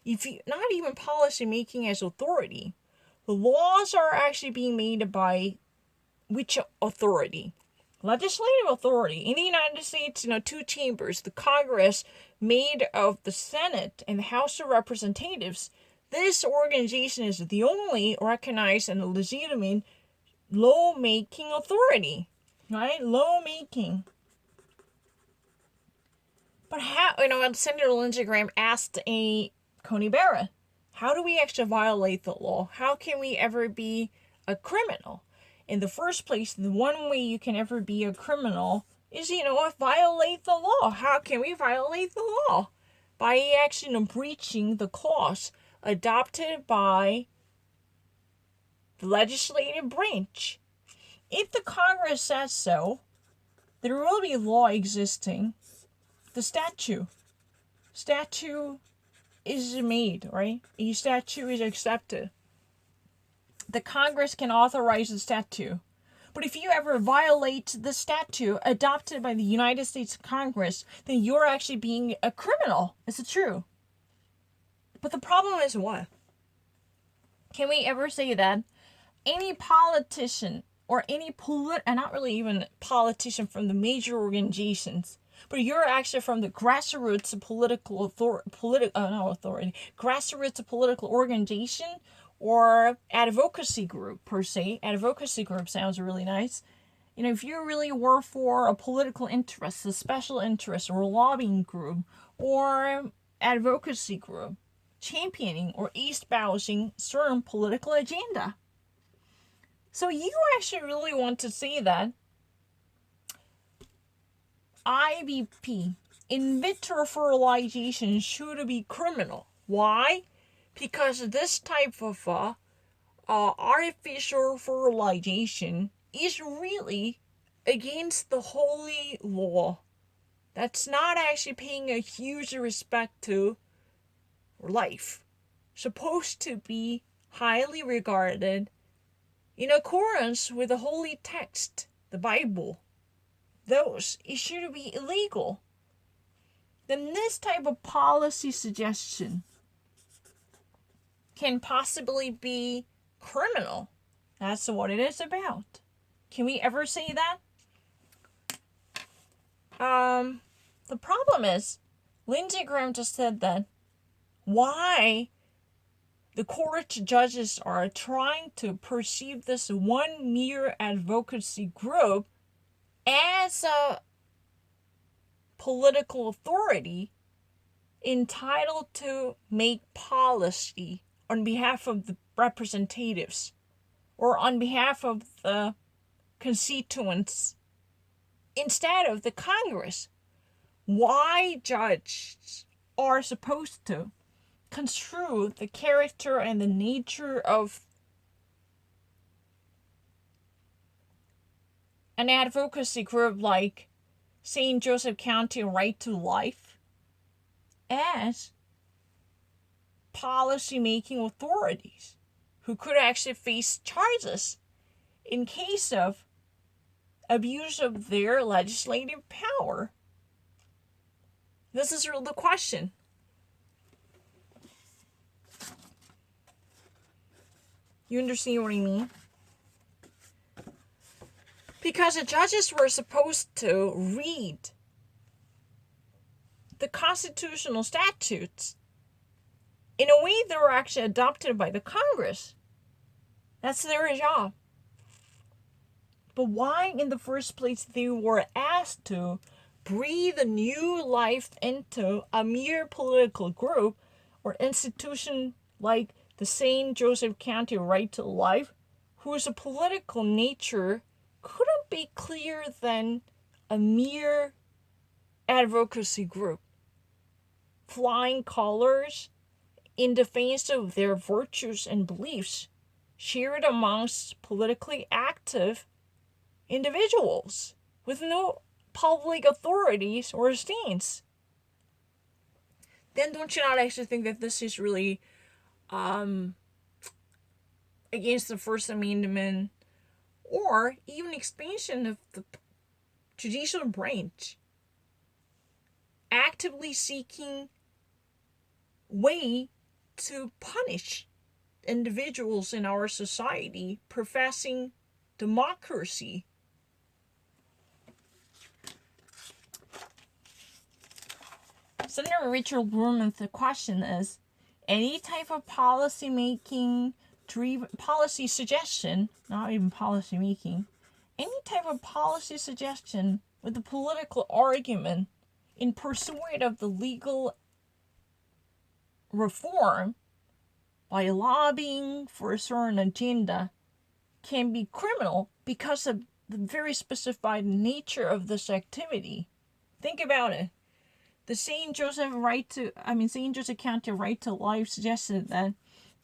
If you, not even policy making as authority, the laws are actually being made by which authority? Legislative authority. In the United States, two chambers, the Congress made of the Senate and the House of Representatives. This organization is the only recognized and legitimate law-making authority, right? Law-making. But how, Senator Lindsey Graham asked Coney Barrett, how do we actually violate the law? How can we ever be a criminal? In the first place, the one way you can ever be a criminal is, violate the law. How can we violate the law? By actually breaching the clause adopted by the legislative branch. If the Congress says so, there will be law existing. The statute is made, right? A statute is accepted. The Congress can authorize the statute. But if you ever violate the statute adopted by the United States Congress, then you're actually being a criminal. Is it true? But the problem is what? Can we ever say that any politician or any not really even politician from the major organizations, but you're actually from the grassroots grassroots political organization or advocacy group per se. Advocacy group sounds really nice. If you really work for a political interest, a special interest, or a lobbying group, or advocacy group, championing or espousing certain political agenda. So you actually really want to say that IVF, in vitro fertilization, should be criminal. Why? Because this type of artificial fertilization is really against the holy law. That's not actually paying a huge respect to life. Supposed to be highly regarded in accordance with the holy text, the Bible. It should be illegal. Then this type of policy suggestion can possibly be criminal. That's what it is about. Can we ever say that? The problem is, Lindsey Graham just said that why the court judges are trying to perceive this one mere advocacy group as a political authority entitled to make policy on behalf of the representatives or on behalf of the constituents instead of the Congress. Why judges are supposed to construe the character and the nature of an advocacy group like St. Joseph County Right to Life as policy-making authorities who could actually face charges in case of abuse of their legislative power. This is the question. You understand what I mean? Because the judges were supposed to read the constitutional statutes in a way they were actually adopted by the Congress. That's their job. But why in the first place they were asked to breathe a new life into a mere political group or institution like the St. Joseph County Right to Life, whose political nature couldn't be clearer than a mere advocacy group, flying colors in defense of their virtues and beliefs shared amongst politically active individuals with no public authorities or stance. Then don't you not actually think that this is really against the First Amendment or even expansion of the judicial branch actively seeking way to punish individuals in our society professing democracy? Senator Richard Blumenthal, the question is, any type of policy suggestion, not even policy making, any type of policy suggestion with a political argument in pursuit of the legal reform by lobbying for a certain agenda can be criminal because of the very specified nature of this activity. Think about it. The St. Joseph County Right to Life suggested that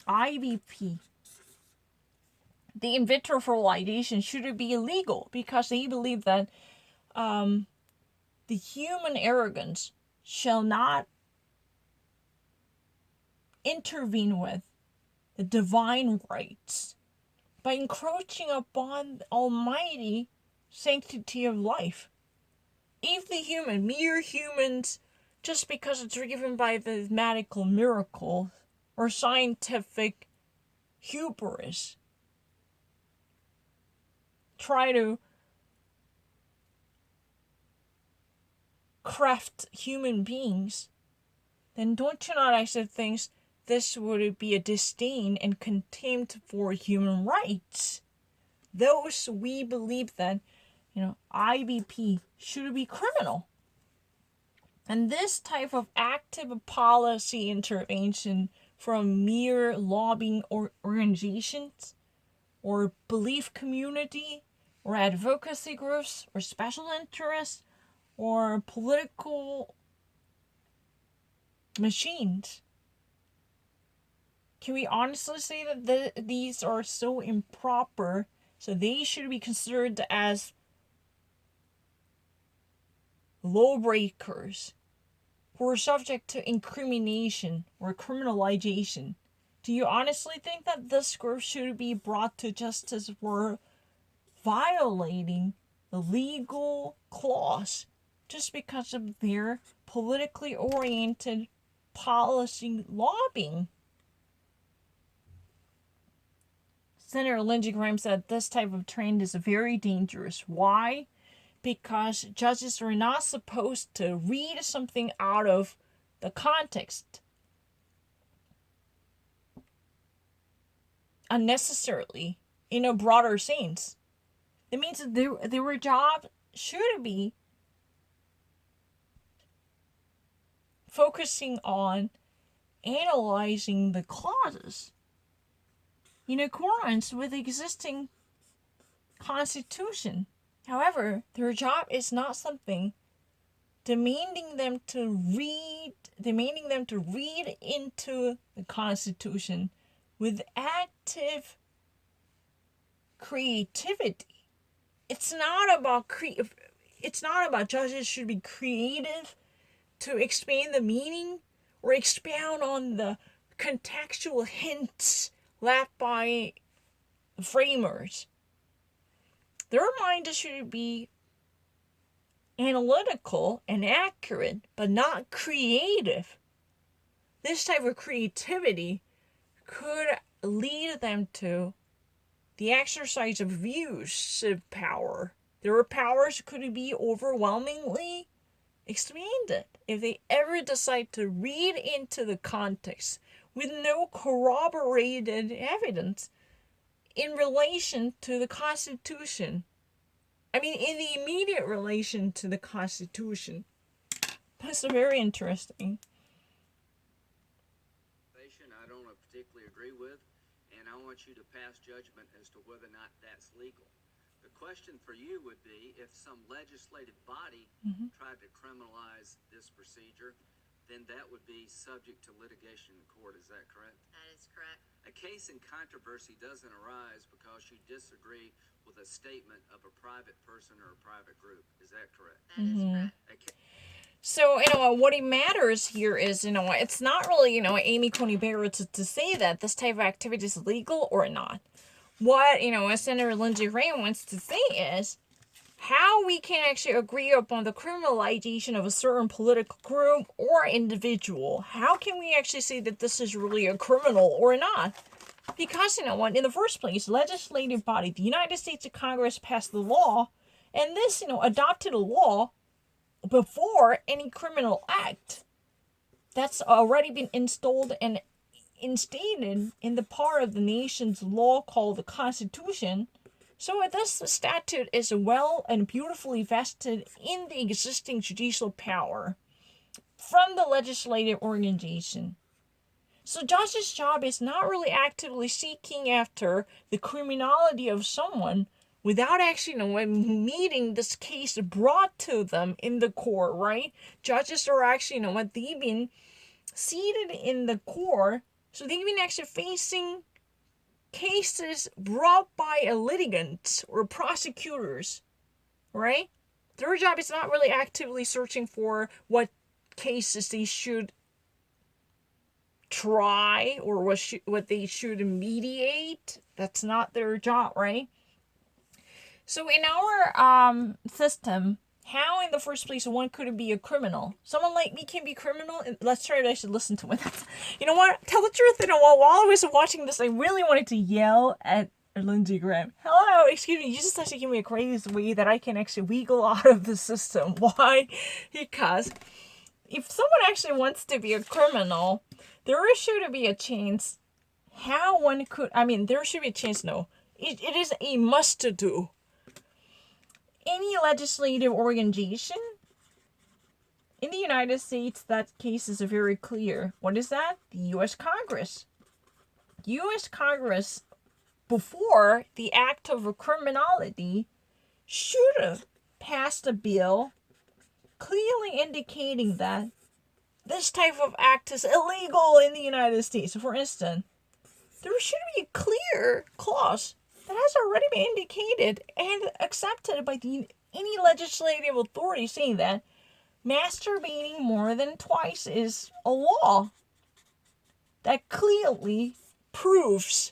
IVF, the in vitro fertilization, should be illegal because they believe that the human arrogance shall not intervene with the divine rights by encroaching upon the almighty sanctity of life. If the mere humans, just because it's given by the medical miracle, or scientific hubris try to craft human beings, then don't you not actually think this would be a disdain and contempt for human rights? Those we believe that, IBP should be criminal. And this type of active policy intervention from mere lobbying organizations or belief community or advocacy groups or special interests or political machines. Can we honestly say that these are so improper, so they should be considered as lawbreakers who are subject to incrimination or criminalization? Do you honestly think that this group should be brought to justice for violating the legal clause just because of their politically oriented policy lobbying? Senator Lindsey Graham said this type of trend is very dangerous. Why? Because judges are not supposed to read something out of the context unnecessarily in a broader sense. It means that their job should be focusing on analyzing the clauses in accordance with the existing Constitution. However, their job is not something demanding them to read into the Constitution with active creativity. It's not about judges should be creative to expand the meaning or expound on the contextual hints left by framers. Their mind should be analytical and accurate, but not creative. This type of creativity could lead them to the exercise of abusive power. Their powers could be overwhelmingly expanded if they ever decide to read into the context with no corroborated evidence in relation to the Constitution. I mean, in the immediate relation to the Constitution. That's very interesting. I don't particularly agree with, and I want you to pass judgment as to whether or not that's legal. The question for you would be, if some legislative body tried to criminalize this procedure, then that would be subject to litigation in court. Is that correct? That is correct. A case in controversy doesn't arise because you disagree with a statement of a private person or a private group. Is that correct? That is correct. So, what it matters here is, it's not really, Amy Coney Barrett to say that this type of activity is legal or not. What, Senator Lindsey Graham wants to say is how we can actually agree upon the criminalization of a certain political group or individual. How can we actually say that this is really a criminal or not? Because, in the first place, legislative body, the United States Congress passed the law, and this, adopted a law before any criminal act that's already been installed and instated in the part of the nation's law called the Constitution. So this statute is well and beautifully vested in the existing judicial power from the legislative organization. So judge's job is not really actively seeking after the criminality of someone without actually, meeting this case brought to them in the court, right? Judges are actually, they've been seated in the court, so they've been actually facing cases brought by litigants or prosecutors, right? Their job is not really actively searching for what cases they should try or what they should mediate. That's not their job, right? So in our system, how in the first place one could be a criminal. Someone like me can be criminal. And let's try to actually listen to it. You know what? Tell the truth. You know what? While I was watching this, I really wanted to yell at Lindsey Graham. Hello, excuse me. You just actually give me a crazy way that I can actually wiggle out of the system. Why? Because if someone actually wants to be a criminal, there is sure to be a chance how one could. I mean, there should be a chance. No, it is a must to do. Any legislative organization in the United States, that case is very clear. What is that? The U.S. Congress. U.S. Congress, before the act of criminality, should have passed a bill clearly indicating that this type of act is illegal in the United States. For instance, there should be a clear clause that has already been indicated and accepted by any legislative authority saying that masturbating more than twice is a law that clearly proves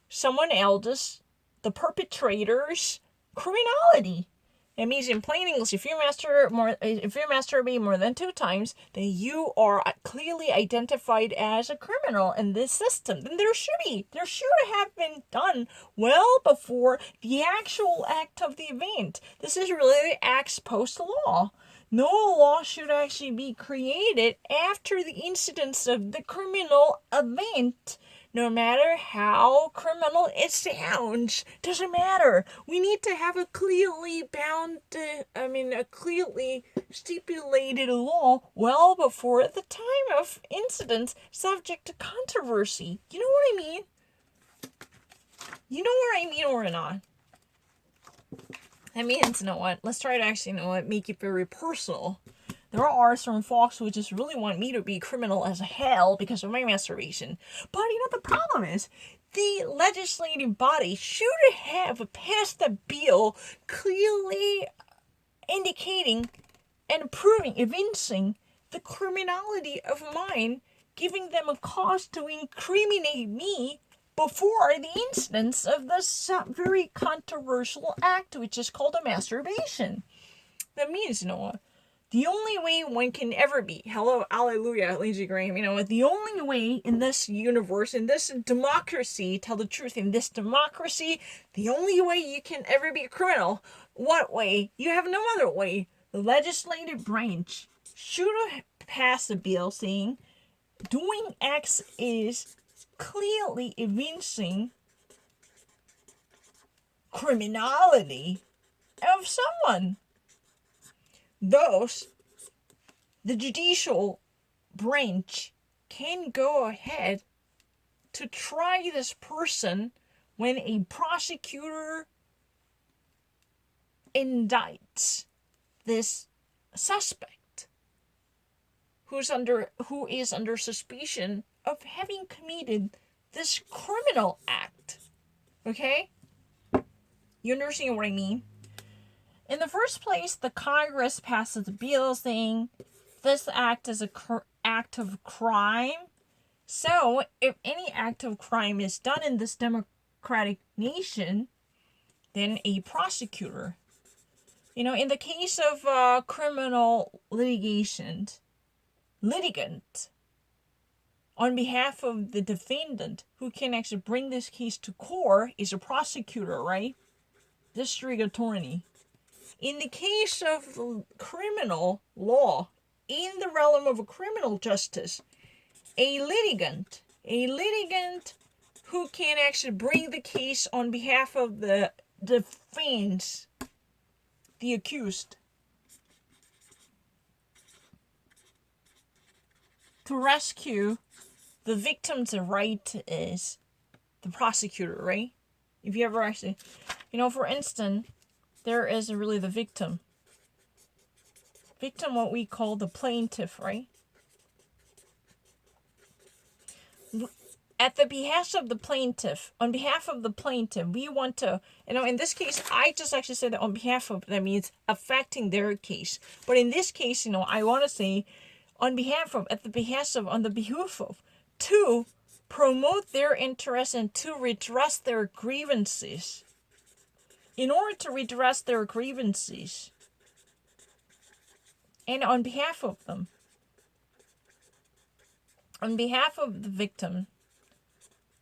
someone else's, the perpetrator's, criminality. It means in plain English, if you masturbate more than 2 times, then you are clearly identified as a criminal in this system. Then there should have been done well before the actual act of the event. This is really the ex post law. No law should actually be created after the incidence of the criminal event. No matter how criminal it sounds, doesn't matter. We need to have a clearly a clearly stipulated law well before the time of incidents subject to controversy. You know what I mean? You know what I mean or not? That means, you know what? Let's try to actually, make it very personal. There are some folks who just really want me to be criminal as hell because of my masturbation. But the problem is, the legislative body should have passed a bill clearly indicating and proving, evincing the criminality of mine, giving them a cause to incriminate me before the incidence of this very controversial act, which is called a masturbation. That means, the only way one can ever be, hello, hallelujah, Lindsey Graham, the only way in this universe, in this democracy, tell the truth, in this democracy, the only way you can ever be a criminal, what way? You have no other way. The legislative branch should have passed a bill saying doing X is clearly evincing criminality of someone. Thus, the judicial branch can go ahead to try this person when a prosecutor indicts this suspect who is under suspicion of having committed this criminal act. Okay? You understand what I mean? In the first place, the Congress passes a bill saying this act is an act of crime. So, if any act of crime is done in this democratic nation, then a prosecutor, in the case of criminal litigant, on behalf of the defendant who can actually bring this case to court is a prosecutor, right? District attorney. In the case of criminal law, in the realm of criminal justice, a litigant who can actually bring the case on behalf of the defense, the accused, to rescue the victim's right is the prosecutor, right? If you ever actually, for instance, there is really the victim. Victim, what we call the plaintiff, right? At the behest of the plaintiff, on behalf of the plaintiff, we want to, in this case, I just actually said that on behalf of, that means affecting their case. But in this case, I want to say on behalf of, at the behest of, on the behoof of, to promote their interests and to redress their grievances. In order to redress their grievances, And on behalf of them, on behalf of the victim,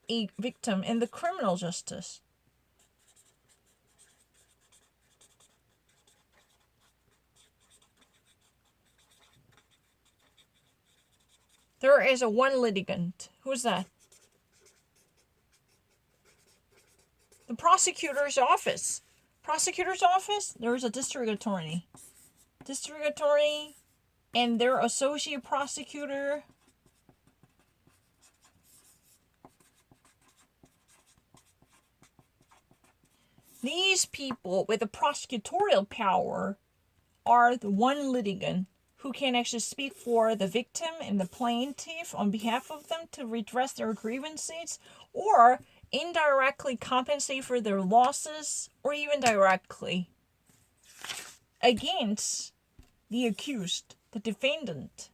a victim in the criminal justice. There is a one litigant. Who's that? The prosecutor's office. Prosecutor's office, there's a district attorney. District attorney and their associate prosecutor. These people with the prosecutorial power are the one litigant who can actually speak for the victim and the plaintiff on behalf of them to redress their grievances or indirectly compensate for their losses or even directly against the accused, the defendant.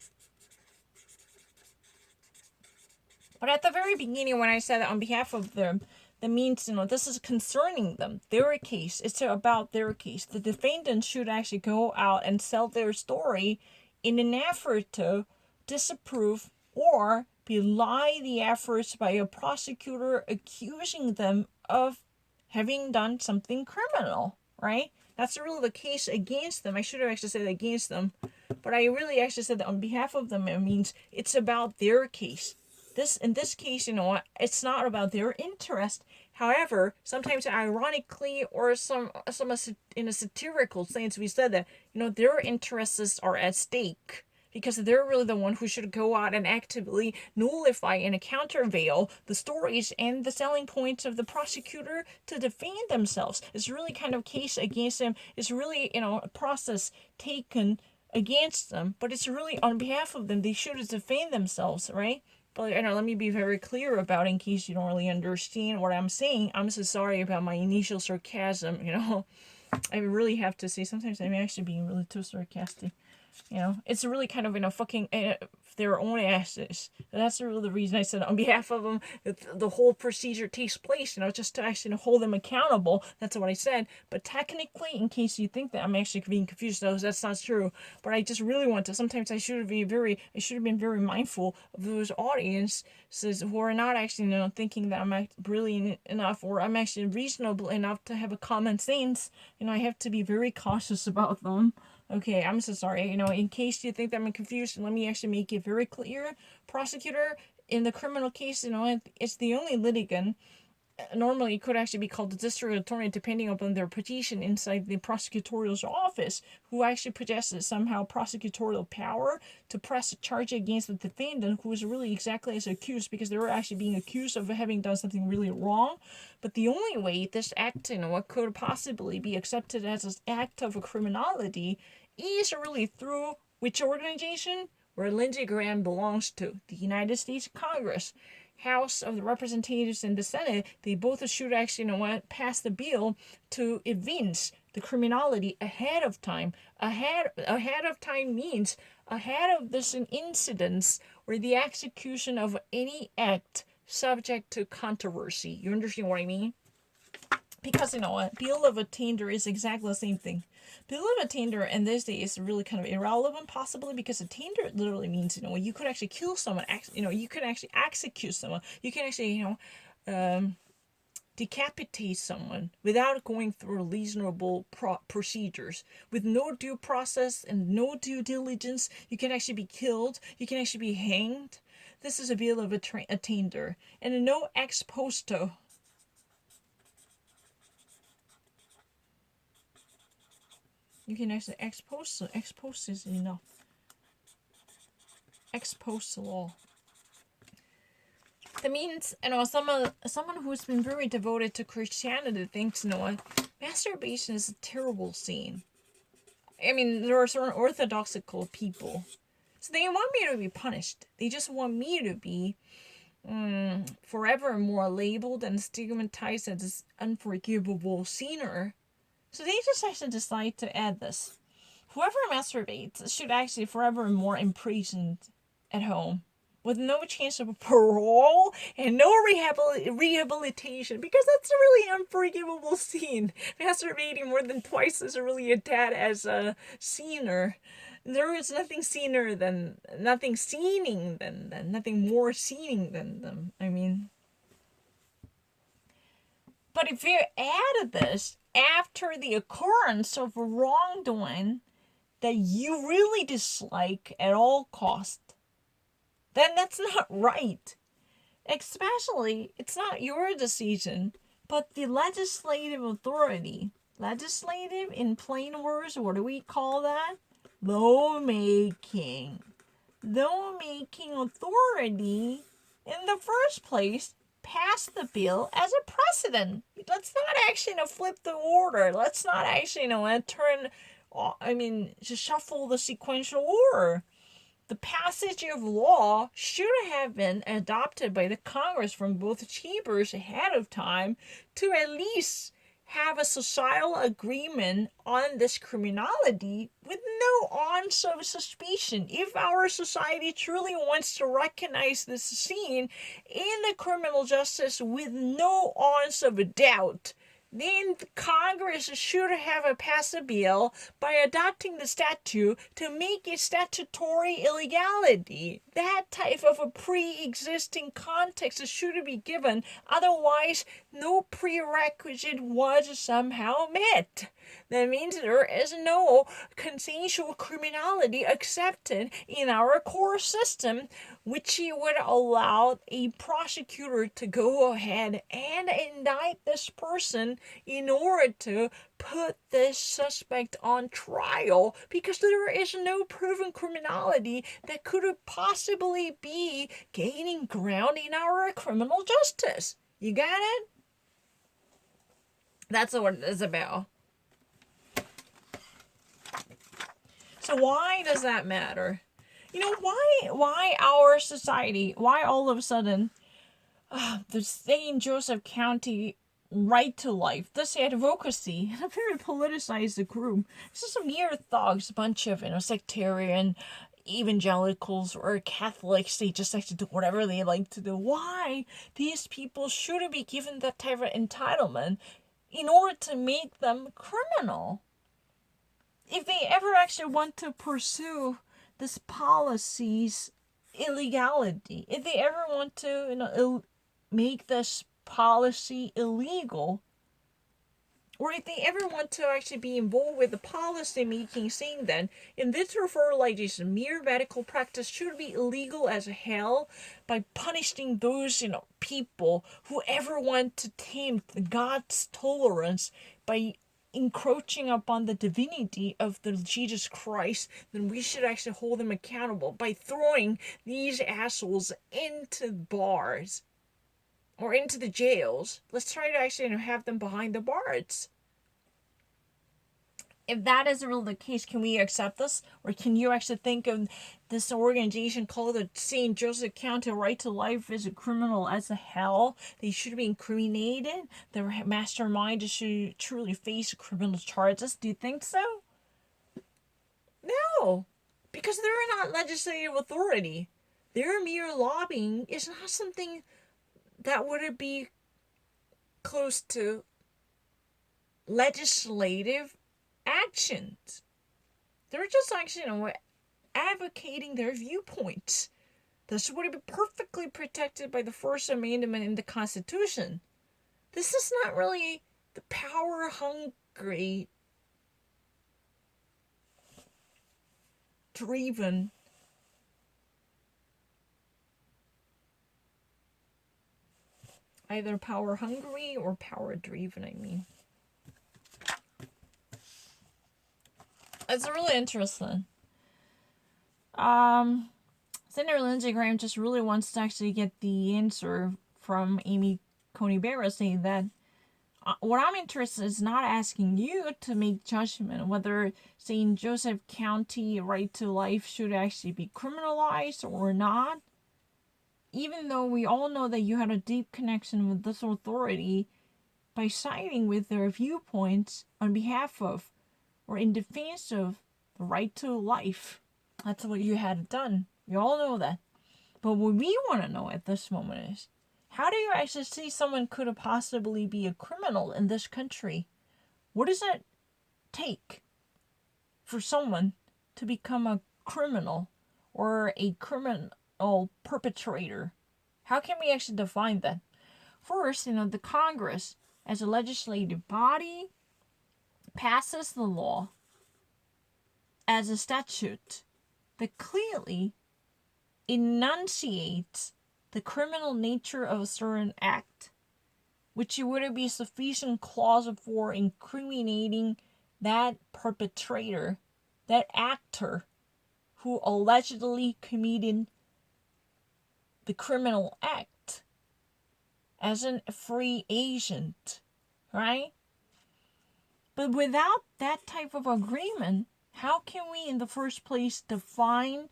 But at the very beginning when I said that on behalf of them, that means, this is concerning them, their case. It's about their case. The defendant should actually go out and sell their story in an effort to disapprove or belie the efforts by a prosecutor accusing them of having done something criminal, right? That's really the case against them. I should have actually said against them, but I really actually said that on behalf of them. It means it's about their case. In this case, it's not about their interest. However, sometimes ironically or some in a satirical sense, we said that, their interests are at stake because they're really the one who should go out and actively nullify and countervail the stories and the selling points of the prosecutor to defend themselves. It's really kind of case against them. It's really, a process taken against them, but it's really on behalf of them. They should defend themselves, right? But let me be very clear about it in case you don't really understand what I'm saying. I'm so sorry about my initial sarcasm, I really have to say sometimes I'm actually being really too sarcastic. It's really kind of, fucking their own asses. That's really the reason I said on behalf of them, the whole procedure takes place, just to actually hold them accountable. That's what I said. But technically, in case you think that I'm actually being confused, that's not true. But I just really want to, sometimes I should have been very mindful of those audiences who are not actually, thinking that I'm brilliant enough or I'm actually reasonable enough to have a common sense. I have to be very cautious about them. Okay, I'm so sorry. In case you think that I'm confused, let me actually make it very clear. Prosecutor in the criminal case, it's the only litigant. Normally, it could actually be called the district attorney, depending upon their position inside the prosecutorial office, who actually possesses somehow prosecutorial power to press a charge against the defendant, who is really exactly as accused, because they were actually being accused of having done something really wrong. But the only way this act, what could possibly be accepted as an act of a criminality, is really through which organization? Where Lindsey Graham belongs to, the United States Congress. House of the Representatives and the Senate, they both should actually, pass the bill to evince the criminality ahead of time. Ahead of time means ahead of this incidence or the execution of any act subject to controversy. You understand what I mean? Because bill of attainder is exactly the same thing. Bill of attainder in this day is really kind of irrelevant, possibly, because attainder literally means, you could actually kill someone, you could actually execute someone, you can actually, decapitate someone without going through reasonable procedures. With no due process and no due diligence, you can actually be killed, you can actually be hanged. This is a bill of attainder. And no ex posto. You can actually ex post is enough. Ex post law. That means, someone who's been very devoted to Christianity thinks, masturbation is a terrible sin. I mean, there are certain orthodoxical people. So they want me to be punished. They just want me to be forever more labeled and stigmatized as this unforgivable sinner. So they just actually decide to add this. Whoever masturbates should actually forever more imprisoned at home with no chance of parole and no rehabilitation, because that's a really unforgivable sin. Masturbating more than twice is really a tad as a sinner. There is nothing seener than, nothing seening than them, nothing more seening than them. I mean, but if you add this after the occurrence of a wrongdoing that you really dislike at all cost, then that's not right. Especially, it's not your decision, but the legislative authority. Legislative, in plain words, what do we call that? Lawmaking. Lawmaking authority, in the first place, passed the bill as a precedent. Let's not actually flip the order. Let's not actually just shuffle the sequential order. The passage of law should have been adopted by the Congress from both chambers ahead of time to at least have a societal agreement on this criminality with no ounce of suspicion. If our society truly wants to recognize this scene in the criminal justice with no ounce of a doubt, then the Congress should have passed a bill by adopting the statute to make it statutory illegality. That type of a pre-existing context should be given, otherwise no prerequisite was somehow met. That means there is no consensual criminality accepted in our court system, which would allow a prosecutor to go ahead and indict this person in order to put this suspect on trial, because there is no proven criminality that could possibly be gaining ground in our criminal justice. You got it? That's what it is about. So why does that matter? Why our society, why all of a sudden the St. Joseph County right to life, this advocacy, a very politicized group. This is a mere thugs, a bunch of sectarian evangelicals or Catholics. They just like to do whatever they like to do. Why these people shouldn't be given that type of entitlement in order to make them criminal? If they ever actually want to pursue this policy's illegality, if they ever want to make this policy illegal, or if they ever want to actually be involved with the policy making scene, then in vitro fertilization, mere medical practice should be illegal as hell by punishing those people who ever want to tempt God's tolerance by encroaching upon the divinity of the Jesus Christ. Then we should actually hold them accountable by throwing these assholes into bars or into the jails. Let's try to actually have them behind the bars. If that is really the case, can we accept this? Or can you actually think of this organization called the St. Joseph County Right to Life as a criminal as a hell? They should be incriminated. Their mastermind should truly face criminal charges. Do you think so? No. Because they're not legislative authority. Their mere lobbying is not something that would be close to legislative actions. They're just actually, advocating their viewpoints. This would be perfectly protected by the First Amendment in the Constitution. This is not really the power-hungry, driven, either power-hungry or power-driven, I mean. It's really interesting. Senator Lindsey Graham just really wants to actually get the answer from Amy Coney Barrett, saying that what I'm interested in is not asking you to make judgment whether St. Joseph County right to life should actually be criminalized or not. Even though we all know that you had a deep connection with this authority by siding with their viewpoints on behalf of or in defense of the right to life. That's what you had done. We all know that. But what we want to know at this moment is, how do you actually see someone could possibly be a criminal in this country? What does that take for someone to become a criminal or a criminal perpetrator? How can we actually define that? First, the Congress, as a legislative body, passes the law as a statute that clearly enunciates the criminal nature of a certain act, which would be sufficient clause for incriminating that perpetrator, that actor who allegedly committed the criminal act as a free agent, right? But without that type of agreement, how can we in the first place define,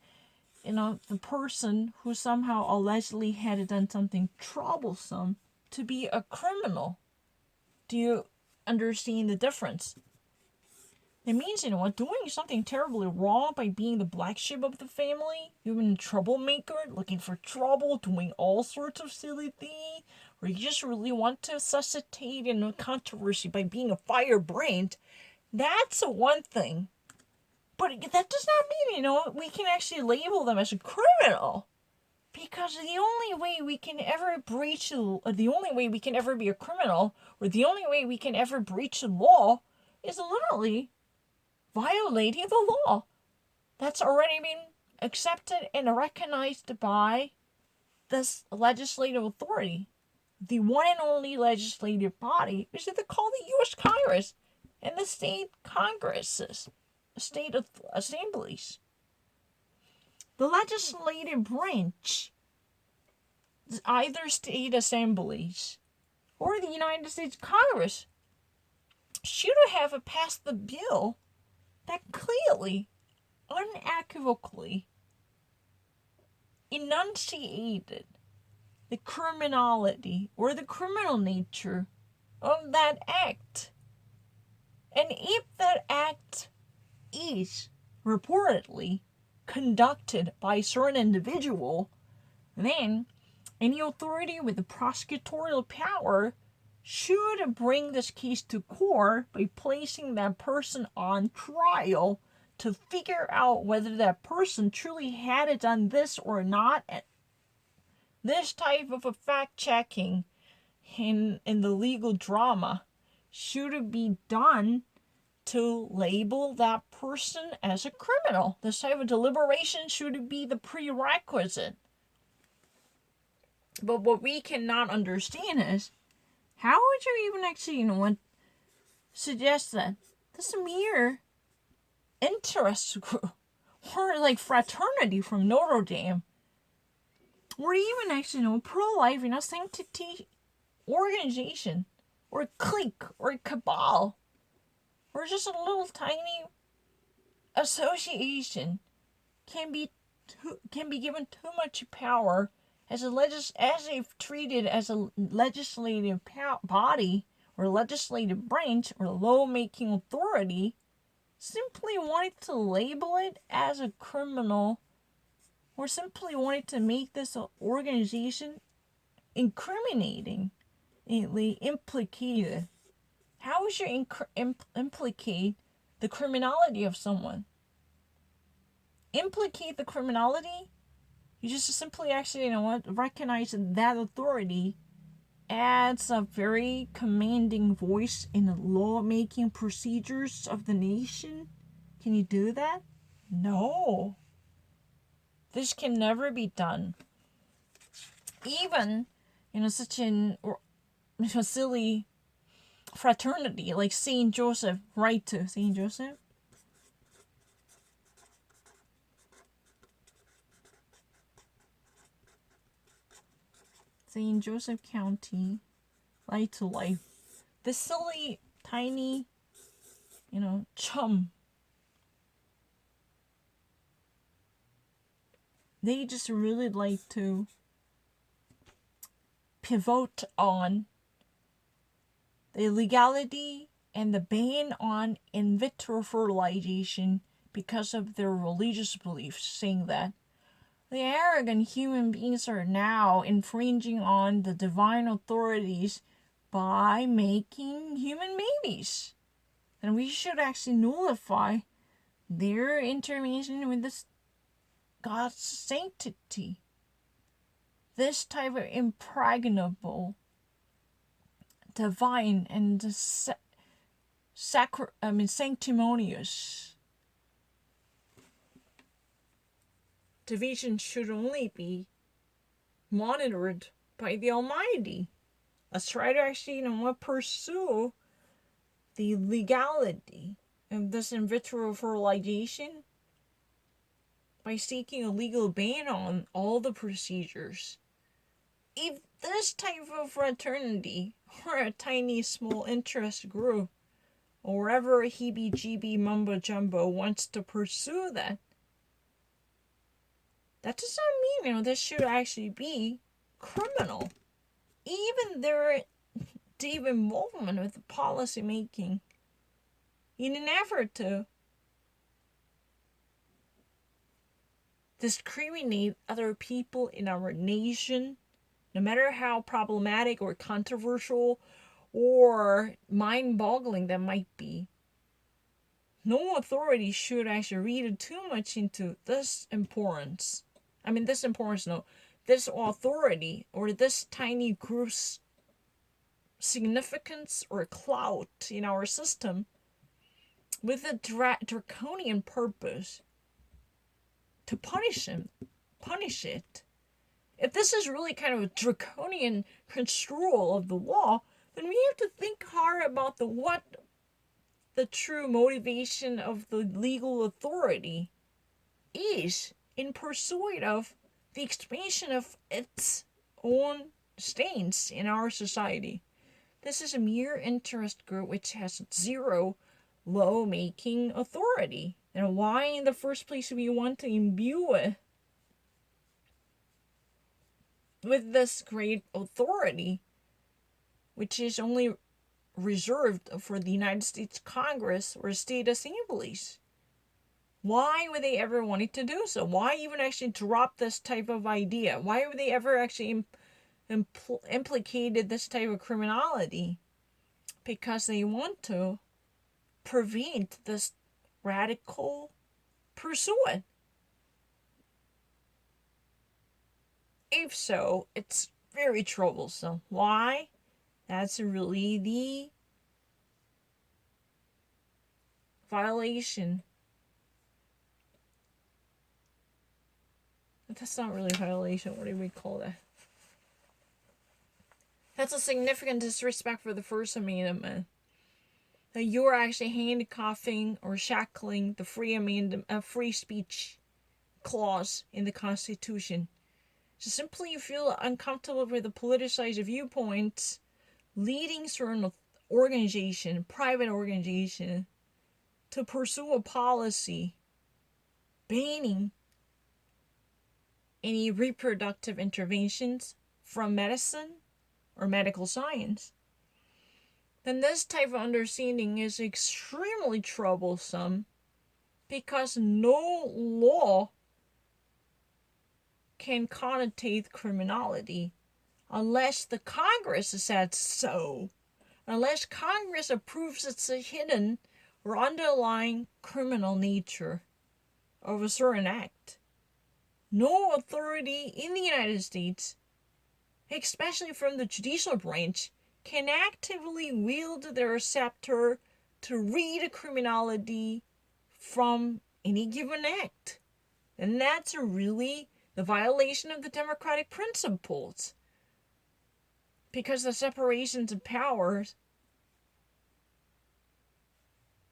the person who somehow allegedly had done something troublesome to be a criminal? Do you understand the difference? It means, doing something terribly wrong by being the black sheep of the family, even a troublemaker, looking for trouble, doing all sorts of silly things, or you just really want to suscitate a controversy by being a firebrand, that's one thing. But that does not mean, we can actually label them as a criminal. Because the only way we can ever the only way we can ever be a criminal, or the only way we can ever breach the law, is literally violating the law that's already been accepted and recognized by this legislative authority. The one and only legislative body is called the U.S. Congress and the state congresses, state assemblies. The legislative branch, either state assemblies or the United States Congress, should have passed the bill that clearly, unequivocally enunciated the criminality or the criminal nature of that act. And if that act is reportedly conducted by a certain individual, then any authority with the prosecutorial power should bring this case to court by placing that person on trial to figure out whether that person truly had done this or not. This type of a fact-checking in the legal drama should be done to label that person as a criminal. This type of deliberation should be the prerequisite. But what we cannot understand is, how would you even actually, suggest that this mere interest group, or like fraternity from Notre Dame, or even actually, pro-life, sanctity organization, or clique, or cabal, or just a little tiny association can be given too much power as if treated as a legislative body or legislative branch or law-making authority, simply wanted to label it as a criminal, or simply wanted to make this organization incriminating, implicated. How would you implicate the criminality of someone? Implicate the criminality? You just simply actually, recognize that authority as a very commanding voice in the law-making procedures of the nation? Can you do that? No. This can never be done. Even, such a silly fraternity like St. Joseph, right to St. Joseph? St. Joseph County, Light to Life. This silly, tiny, chum. They just really like to pivot on the legality and the ban on in vitro fertilization because of their religious beliefs, saying that the arrogant human beings are now infringing on the divine authorities by making human babies. And we should actually nullify their intervention with this God's sanctity, this type of impregnable, divine, and sanctimonious division should only be monitored by the Almighty. Let's try to actually, pursue the legality of this in vitro fertilization by seeking a legal ban on all the procedures. If this type of fraternity or a tiny small interest group or wherever heebie-jeebie mumbo-jumbo wants to pursue that, that does not mean, this should actually be criminal. Even their deep involvement with the policy making in an effort to discriminate other people in our nation, no matter how problematic or controversial or mind-boggling that might be. No authority should actually read too much into this importance. This authority or this tiny group's significance or clout in our system with a draconian purpose to punish it. If this is really kind of a draconian construal of the law, then we have to think hard about what the true motivation of the legal authority is in pursuit of the expansion of its own stance in our society. This is a mere interest group which has zero law-making authority. And why in the first place do we want to imbue it with this great authority, which is only reserved for the United States Congress or state assemblies? Why would they ever want to do so? Why even actually drop this type of idea? Why would they ever actually implicated this type of criminality? Because they want to prevent this radical pursuit. If so, it's very troublesome. Why? That's really the violation. That's not really a violation. What do we call that? That's a significant disrespect for the First Amendment. That you're actually handcuffing or shackling the free speech clause in the Constitution. So simply you feel uncomfortable with the politicized viewpoints leading certain private organization, to pursue a policy banning any reproductive interventions from medicine or medical science, then this type of understanding is extremely troublesome, because no law can connotate criminality unless the Congress said so, unless Congress approves it's a hidden or underlying criminal nature of a certain act. No authority in the United States, especially from the judicial branch, can actively wield their scepter to read criminality from any given act. And that's really the violation of the democratic principles. Because the separations of powers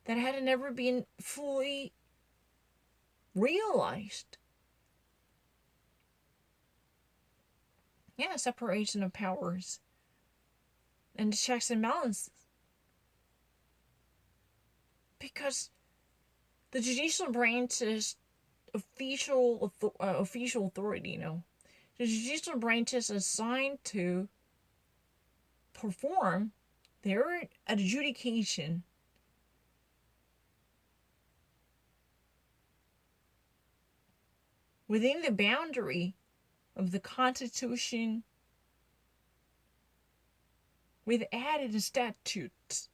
that had never been fully realized. Yeah, separation of powers and checks and balances. Because the judicial branch is official authority, The judicial branch is assigned to perform their adjudication within the boundary of the Constitution, with added statutes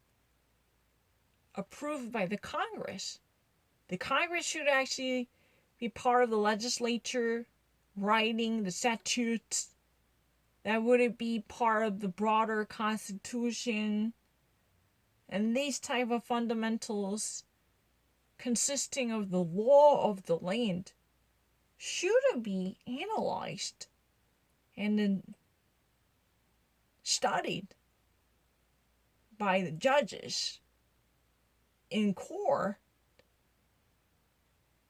approved by the Congress. The Congress should actually be part of the legislature writing the statutes. That wouldn't be part of the broader Constitution. And these type of fundamentals consisting of the law of the land should be analyzed and then studied by the judges in court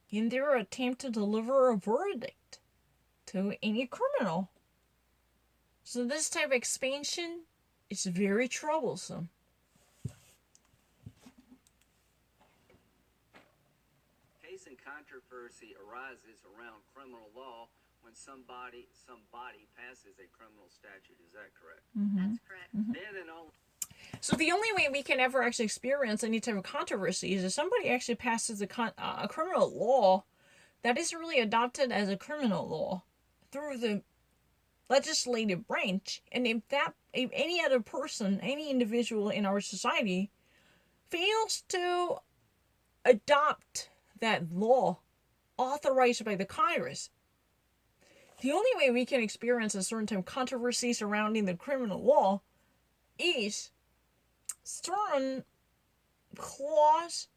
in their attempt to deliver a verdict to any criminal. So this type of expansion is very troublesome. Case and controversy arises around criminal law when somebody passes a criminal statute. Is that correct? That's correct. Then and only. So the only way we can ever actually experience any type of controversy is if somebody actually passes a criminal law that is really adopted as a criminal law through the legislative branch, and if any other person, any individual in our society fails to adopt that law authorized by the Congress, the only way we can experience a certain type of controversy surrounding the criminal law is certain clause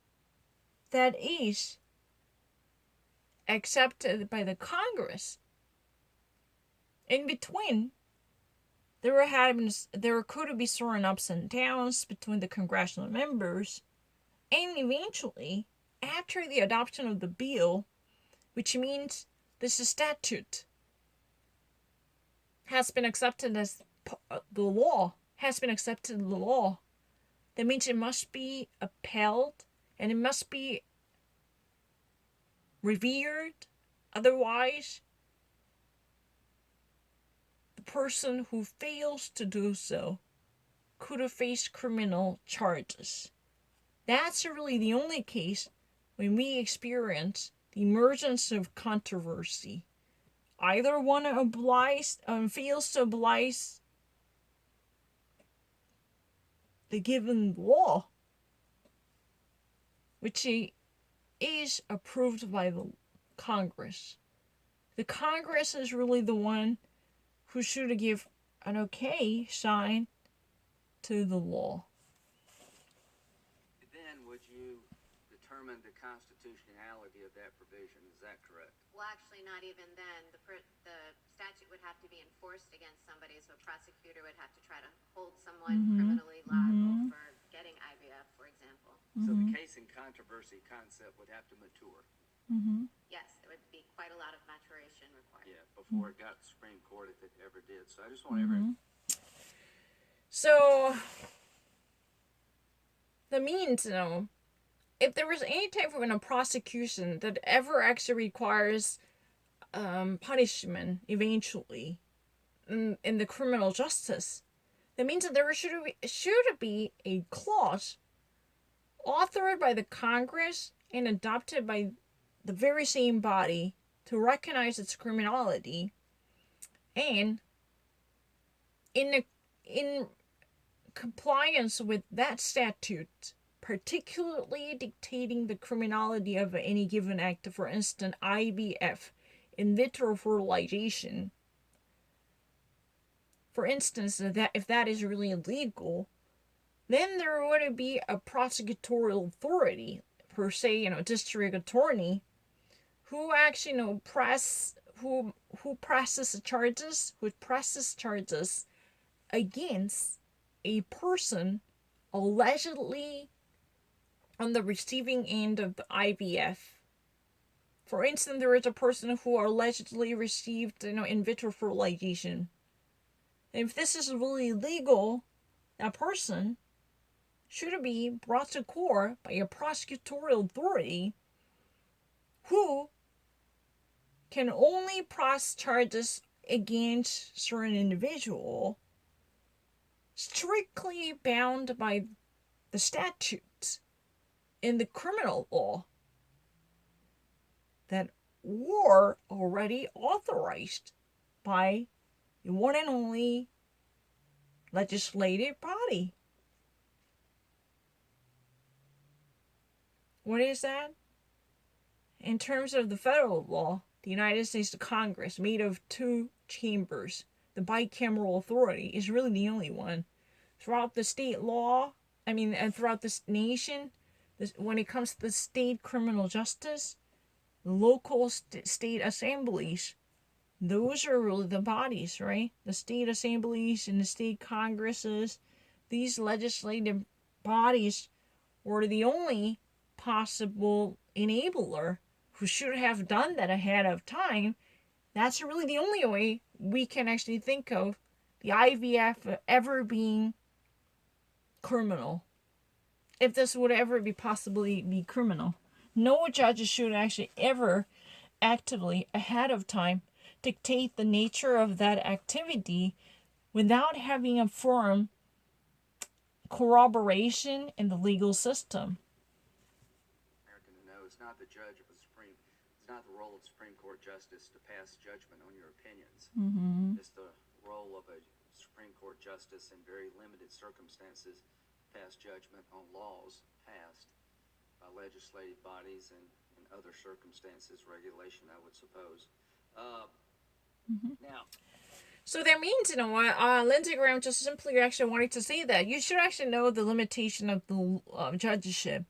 that is accepted by the Congress. In between, there could be certain ups and downs between the congressional members, and eventually, after the adoption of the bill, which means this statute has been accepted as the law, that means it must be upheld and it must be revered. Otherwise, the person who fails to do so could have faced criminal charges. That's really the only case when we experience the emergence of controversy. Either one fails to oblige the given law, which is approved by the Congress. The Congress is really the one who should give an okay sign to the law. Then would you determine the constitutionality of that provision? Is that correct? Well, actually, not even then. The statute would have to be enforced against somebody, so a prosecutor would have to try to hold someone criminally liable for getting IVF, for example. So the case and controversy concept would have to mature. Yes, there would be quite a lot of maturation required. Yeah, before it got to the Supreme Court, if it ever did. So I just want everyone. So that means, if there was any type of a prosecution that ever actually requires punishment eventually in the criminal justice, that means that there should be a clause authored by the Congress and adopted by the very same body to recognize its criminality, and in compliance with that statute, particularly dictating the criminality of any given act, for instance, IVF, in vitro fertilization. For instance, that if that is really illegal, then there would be a prosecutorial authority, per se, district attorney, who actually, who presses charges against a person allegedly on the receiving end of the IVF. For instance, there is a person who allegedly received, in vitro fertilization. If this is really illegal, that person should be brought to court by a prosecutorial authority who can only press charges against certain individual strictly bound by the statutes in the criminal law that were already authorized by the one and only legislative body. What is that? in terms of the federal law, the United States Congress, made of two chambers, the bicameral authority, is really the only one. Throughout the state law, and throughout this nation, when it comes to the state criminal justice, the local state assemblies, those are really the bodies, right? The state assemblies and the state congresses, these legislative bodies were the only possible enabler who should have done that ahead of time. That's really the only way we can actually think of the IVF ever being criminal. If this would ever possibly be criminal. No judge should actually ever actively, ahead of time, dictate the nature of that activity without having a firm corroboration in the legal system. American to know it's not the judge of it's not the role of Supreme Court justice to pass judgment on your opinions. It's the role of a Supreme Court justice in very limited circumstances pass judgment on laws passed by legislative bodies and in other circumstances, regulation, I would suppose. Now, so that means, Lindsey Graham just simply actually wanted to say that you should actually know the limitation of the judgeship.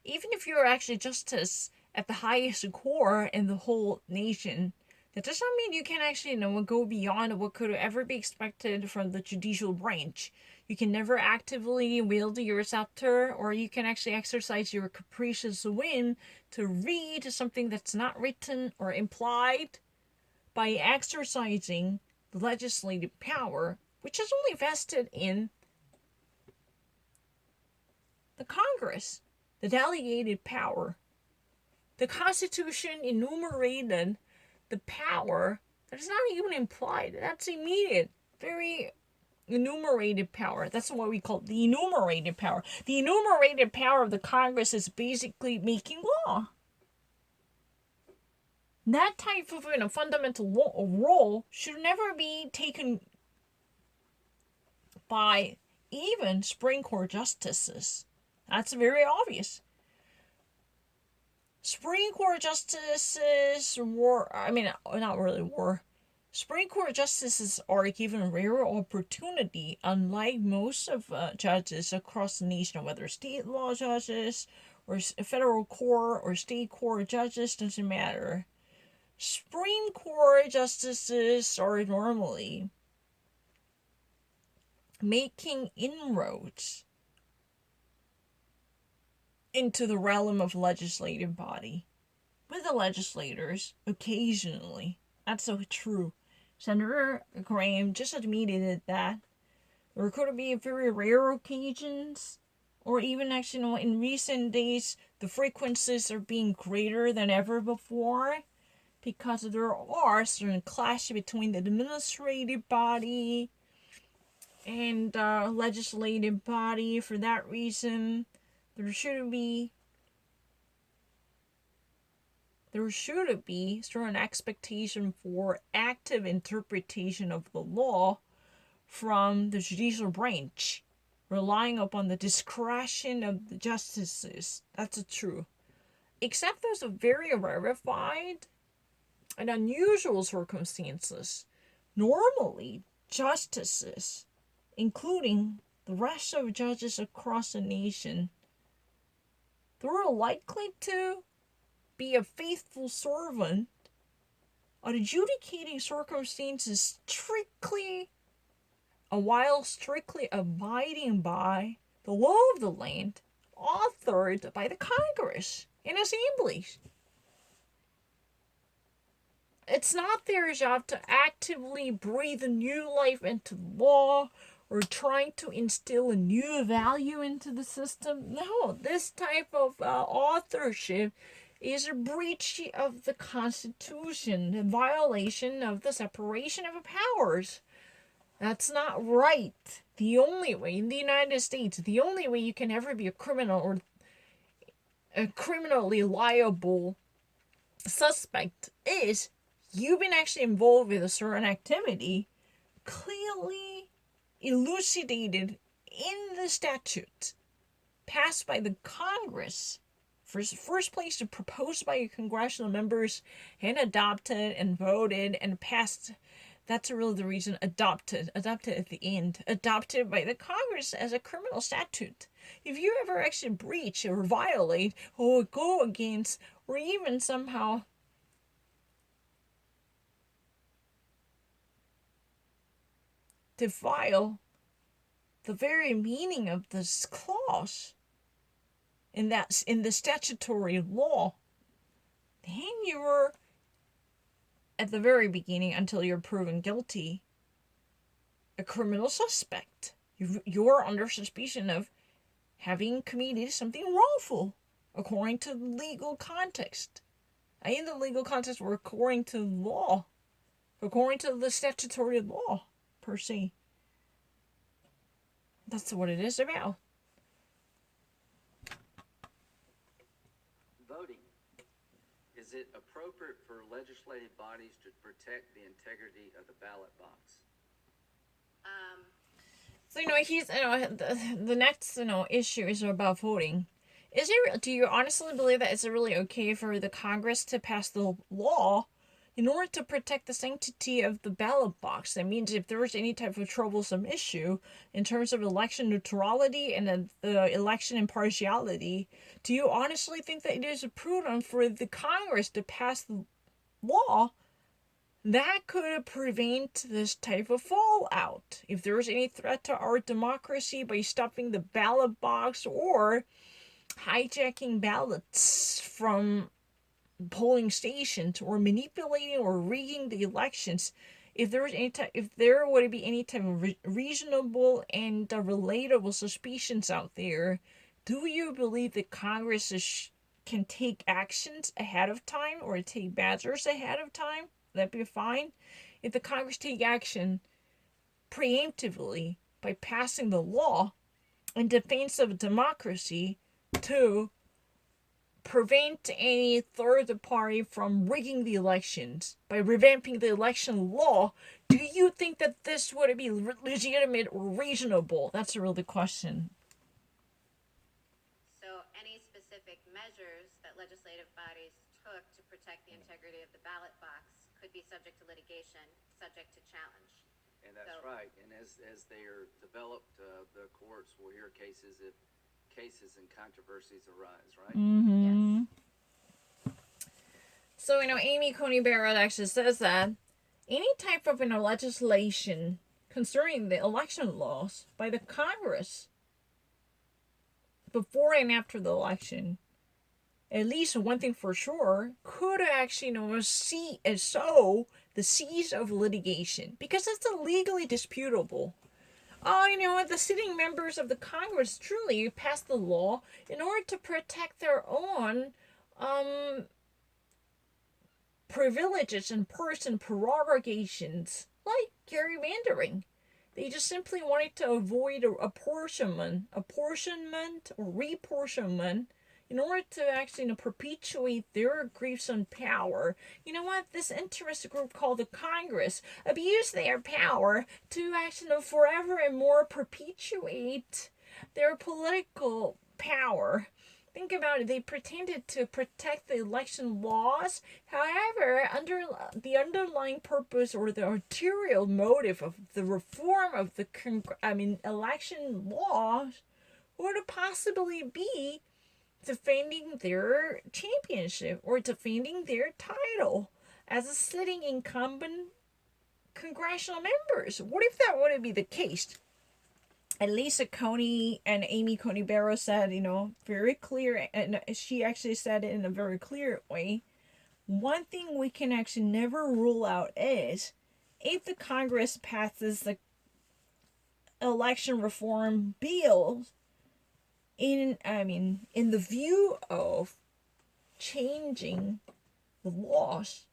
Even if you're actually justice at the highest core in the whole nation, that does not mean you can actually go beyond what could ever be expected from the judicial branch. You can never actively wield your scepter, or you can actually exercise your capricious whim to read something that's not written or implied by exercising the legislative power, which is only vested in the Congress, the delegated power. The Constitution enumerated the power that is not even implied. That's immediate, very enumerated power. That's what we call the enumerated power. The enumerated power of the Congress is basically making law. That type of fundamental role should never be taken by even Supreme Court justices. That's very obvious. Supreme Court justices Supreme Court justices are given rare opportunity, unlike most of judges across the nation, whether state law judges or federal court or state court judges, doesn't matter. Supreme Court justices are normally making inroads into the realm of legislative body with the legislators occasionally. That's so true. Senator Graham just admitted that there could be very rare occasions, or even actually in recent days the frequencies are being greater than ever before, because there are certain clash between the administrative body and legislative body. For that reason, there should be certain expectation for active interpretation of the law from the judicial branch, relying upon the discretion of the justices. That's true. Except there's a very rarefied and unusual circumstances. Normally, justices, including the rest of judges across the nation, they're likely to be a faithful servant, adjudicating circumstances strictly abiding by the law of the land, authored by the Congress and assemblies. It's not their job to actively breathe new life into law or trying to instill a new value into the system. No, this type of authorship is a breach of the Constitution, a violation of the separation of powers. That's not right. The only way in the United States, the only way you can ever be a criminal or a criminally liable suspect is you've been actually involved with a certain activity clearly elucidated in the statute passed by the Congress first place proposed by congressional members and adopted and voted and passed. That's really the reason. Adopted at the end, adopted by the Congress as a criminal statute. If you ever actually breach or violate or go against or even somehow defile the very meaning of this clause in the statutory law, then you're at the very beginning, until you're proven guilty, a criminal suspect. You're under suspicion of having committed something wrongful according to the legal context. In the legal context, or according to law, according to the statutory law per se. That's what it is about. Voting. Is it appropriate for legislative bodies to protect the integrity of the ballot box? So the next issue is about voting. Do you honestly believe that it's really okay for the Congress to pass the law in order to protect the sanctity of the ballot box? That means if there is any type of troublesome issue in terms of election neutrality and the election impartiality, do you honestly think that it is prudent for the Congress to pass the law that could prevent this type of fallout? If there is any threat to our democracy by stuffing the ballot box or hijacking ballots from polling stations or manipulating or rigging the elections, if there would be any type of reasonable and relatable suspicions out there, do you believe that Congress can take actions ahead of time or take measures ahead of time? That'd be fine. If the Congress take action preemptively by passing the law in defense of democracy to prevent any third party from rigging the elections by revamping the election law, do you think that this would be legitimate or reasonable? That's really the question. So any specific measures that legislative bodies took to protect the integrity of the ballot box could be subject to litigation, subject to challenge. And that's right. And as they are developed, the courts will hear cases if cases and controversies arise, right? Mm-hmm. Yes. So, Amy Coney Barrett actually says that any type of legislation concerning the election laws by the Congress before and after the election, at least one thing for sure, could actually sow the seeds of litigation, because it's legally disputable. The sitting members of the Congress truly passed the law in order to protect their own privileges and person prerogatives, like gerrymandering. They just simply wanted to avoid apportionment or reapportionment in order to actually perpetuate their griefs on power. You know what? This interest group called the Congress abused their power to actually forever and more perpetuate their political power. Think about it. They pretended to protect the election laws. However, under the underlying purpose or the arterial motive of the reform of the election laws would possibly be defending their championship or defending their title as a sitting incumbent congressional members. What if that wouldn't be the case? And Lisa Coney and Amy Coney Barrett said, very clear, and she actually said it in a very clear way. One thing we can actually never rule out is if the Congress passes the election reform bills in the view of changing the laws,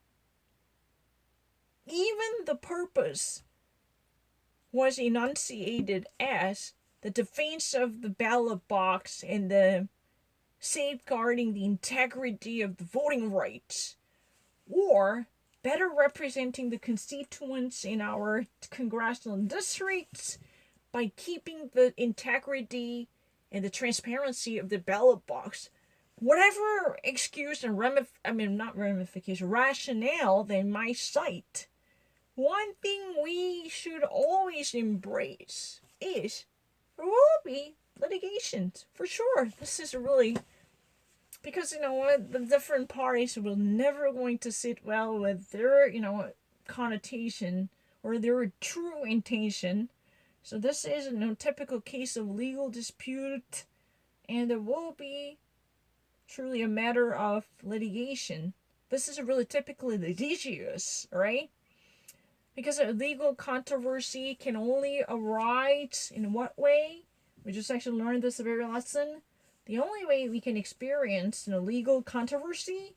even the purpose was enunciated as the defense of the ballot box and the safeguarding the integrity of the voting rights, or better representing the constituents in our congressional districts by keeping the integrity and the transparency of the ballot box. whatever excuse and not ramification, rationale they might cite, one thing we should always embrace is there will be litigations for sure. This is really because what, the different parties will never going to sit well with their connotation or their true intention. So this is a typical case of legal dispute, and it will be truly a matter of litigation. This is really typically litigious, right? Because a legal controversy can only arise in what way? We just actually learned this very lesson. The only way we can experience a legal controversy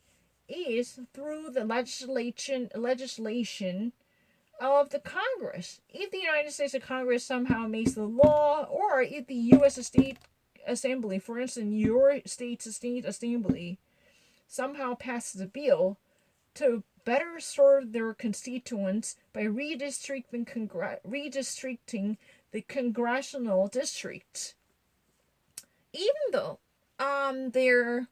is through the legislation of the Congress. If the United States Congress somehow makes the law, or if the U.S. State Assembly, for instance, your state's state assembly, somehow passes a bill to better serve their constituents by redistricting the congressional districts, even though their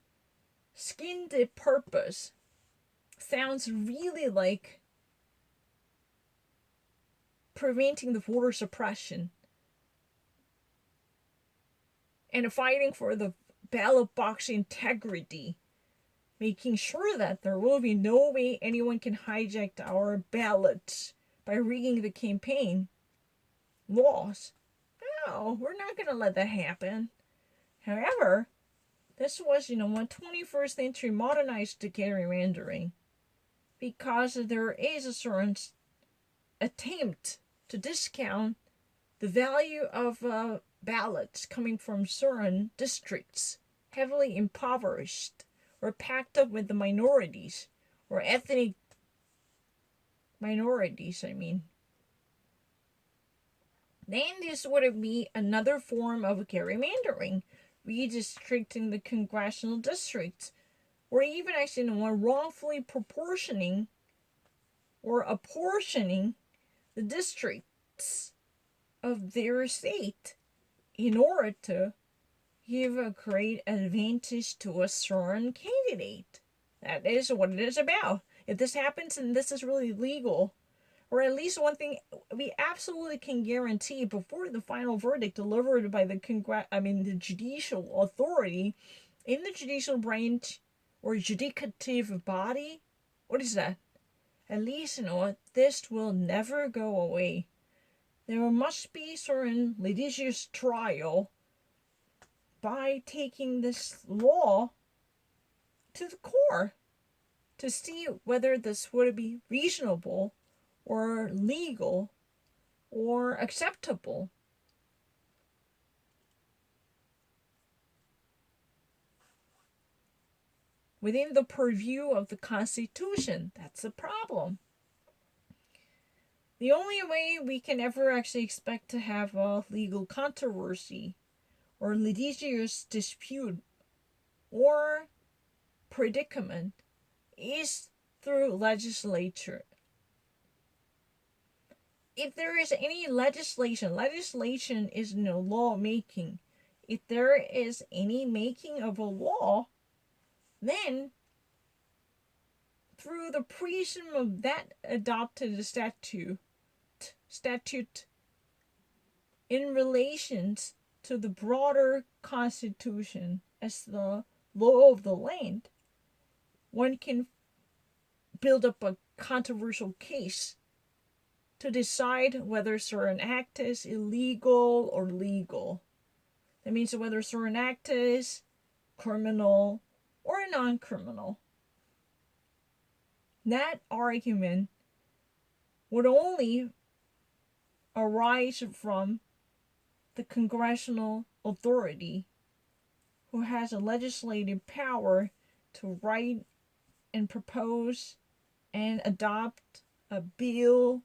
skin deep purpose sounds really like preventing the voter suppression and fighting for the ballot box integrity, making sure that there will be no way anyone can hijack our ballots by rigging the campaign laws. No, we're not going to let that happen. However, this was, a 21st century modernized gerrymandering, because there is a certain attempt to discount the value of ballots coming from certain districts heavily impoverished or packed up with the minorities or ethnic minorities, Then this would be another form of gerrymandering, redistricting the congressional districts, or even actually wrongfully proportioning or apportioning the districts of their state in order to give a great advantage to a certain candidate. That is what it is about. If this happens, and this is really legal, or at least one thing we absolutely can guarantee before the final verdict delivered by the the judicial authority in the judicial branch or judicative body. What is that? At least this will never go away. There must be certain litigious trial by taking this law to the core to see whether this would be reasonable or legal or acceptable. Within the purview of the Constitution. That's the problem. The only way we can ever actually expect to have a legal controversy or litigious dispute or predicament is through legislature. If there is any legislation is no lawmaking. If there is any making of a law, then through the prism of that adopted statute in relations to the broader Constitution as the law of the land, one can build up a controversial case to decide whether certain act is illegal or legal. That means whether a certain act is criminal or non-criminal. That argument would only arise from the congressional authority who has a legislative power to write and propose and adopt a bill.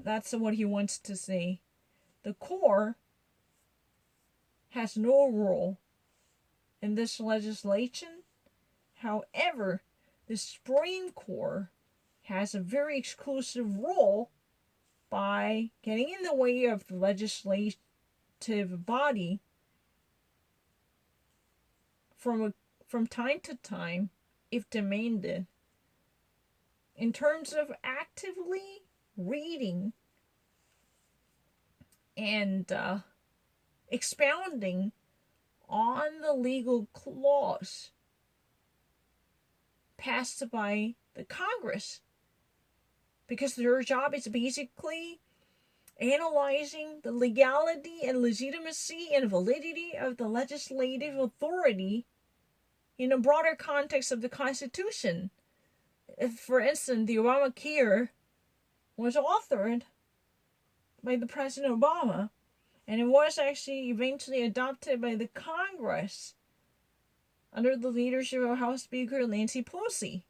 That's what he wants to say. The core has no role in this legislation. However, the Supreme Court has a very exclusive role by getting in the way of the legislative body from time to time, if demanded, in terms of actively reading and expounding on the legal clause passed by the Congress, because their job is basically analyzing the legality and legitimacy and validity of the legislative authority in a broader context of the Constitution. If, for instance, the Obamacare was authored by the President Obama, and it was actually eventually adopted by the Congress under the leadership of House Speaker Nancy Pelosi.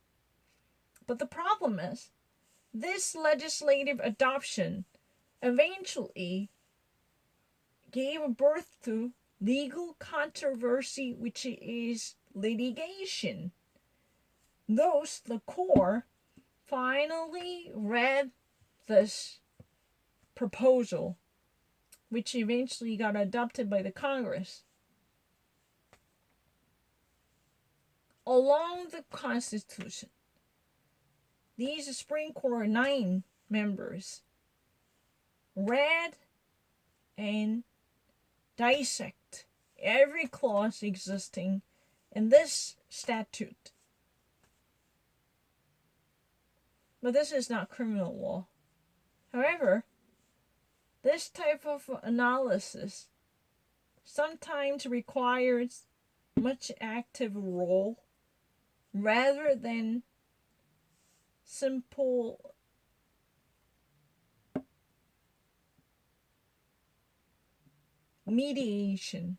But the problem is, this legislative adoption eventually gave birth to legal controversy, which is litigation. Thus, the court finally read this proposal, which eventually got adopted by the Congress, along the Constitution. These Supreme Court 9 members read and dissect every clause existing in this statute. But this is not criminal law. However, this type of analysis sometimes requires much active role rather than simple mediation.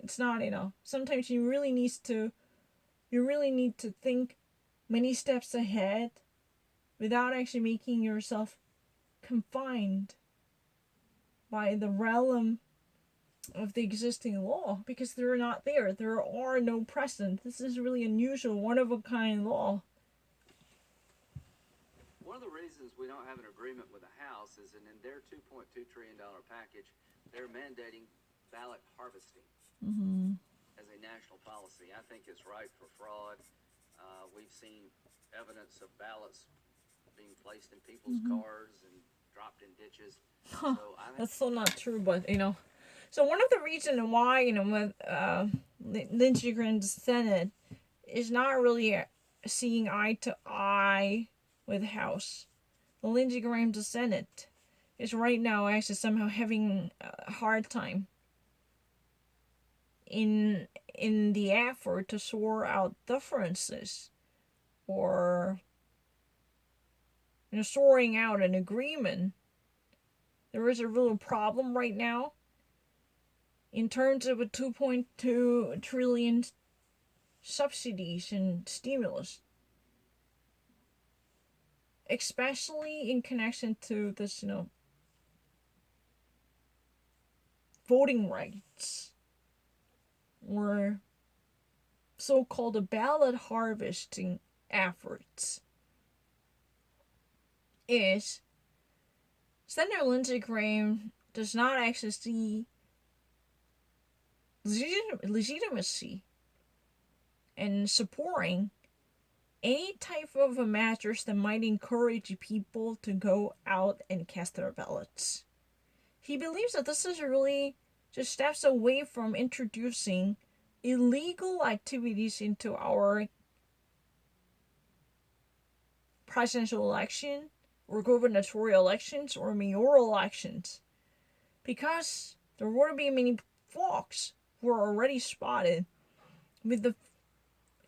It's not enough. Sometimes you really need to think many steps ahead without actually making yourself confined by the realm of the existing law, because they're not there. There are no precedent. This is really unusual, one-of-a-kind law. One of the reasons we don't have an agreement with the House is that in their $2.2 trillion package, they're mandating ballot harvesting as a national policy. I think it's ripe for fraud. We've seen evidence of ballots being placed in people's cars and dropped in ditches. So I think That's so not true, but So one of the reasons why with Lindsey Graham's Senate is not really seeing eye to eye with the House. The Lindsey Graham's Senate is right now actually somehow having a hard time in the effort to sort out differences or sorting out an agreement. There is a real problem right now in terms of a 2.2 trillion subsidies and stimulus, especially in connection to this, voting rights or so-called ballot harvesting efforts. Is Senator Lindsey Graham does not actually see legitimacy in supporting any type of measures that might encourage people to go out and cast their ballots. He believes that this is really just steps away from introducing illegal activities into our presidential election or gubernatorial elections or mayoral elections, because there would be many folks who are already spotted with the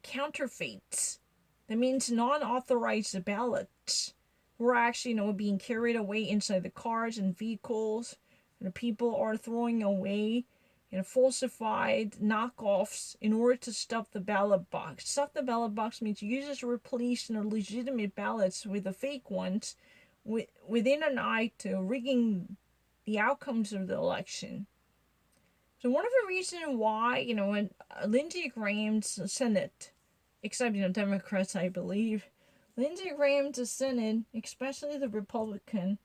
counterfeits. That means non-authorized ballots who are actually being carried away inside the cars and vehicles, and people are throwing away falsified knockoffs in order to stuff the ballot box. Stuff the ballot box means users replace legitimate ballots with the fake ones within an eye to rigging the outcomes of the election. So one of the reasons why, when Lindsey Graham's Senate, except, Democrats, I believe, Lindsey Graham's Senate, especially the Republican,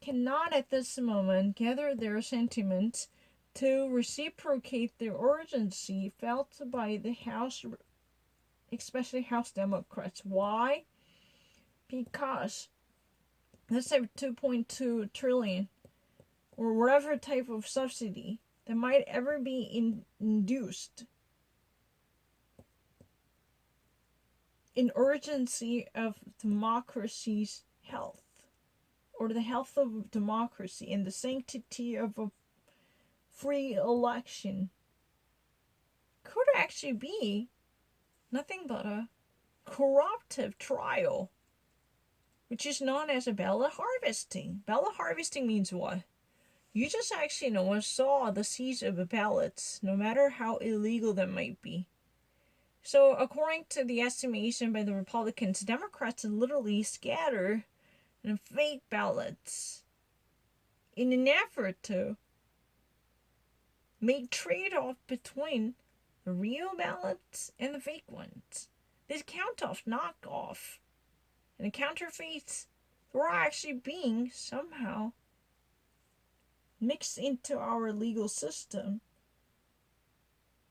cannot at this moment gather their sentiments to reciprocate the urgency felt by the House, especially House Democrats. Why? Because let's say 2.2 trillion or whatever type of subsidy that might ever be induced in urgency of democracy's health, or the health of democracy and the sanctity of a free election, could actually be nothing but a corruptive trial, which is known as a ballot harvesting. Ballot harvesting means what? You just actually saw the seeds of the ballots, no matter how illegal that might be. So according to the estimation by the Republicans, Democrats literally scatter fake ballots in an effort to make trade-off between the real ballots and the fake ones. This count-off, knockoff, and the counterfeits were actually being somehow mixed into our legal system.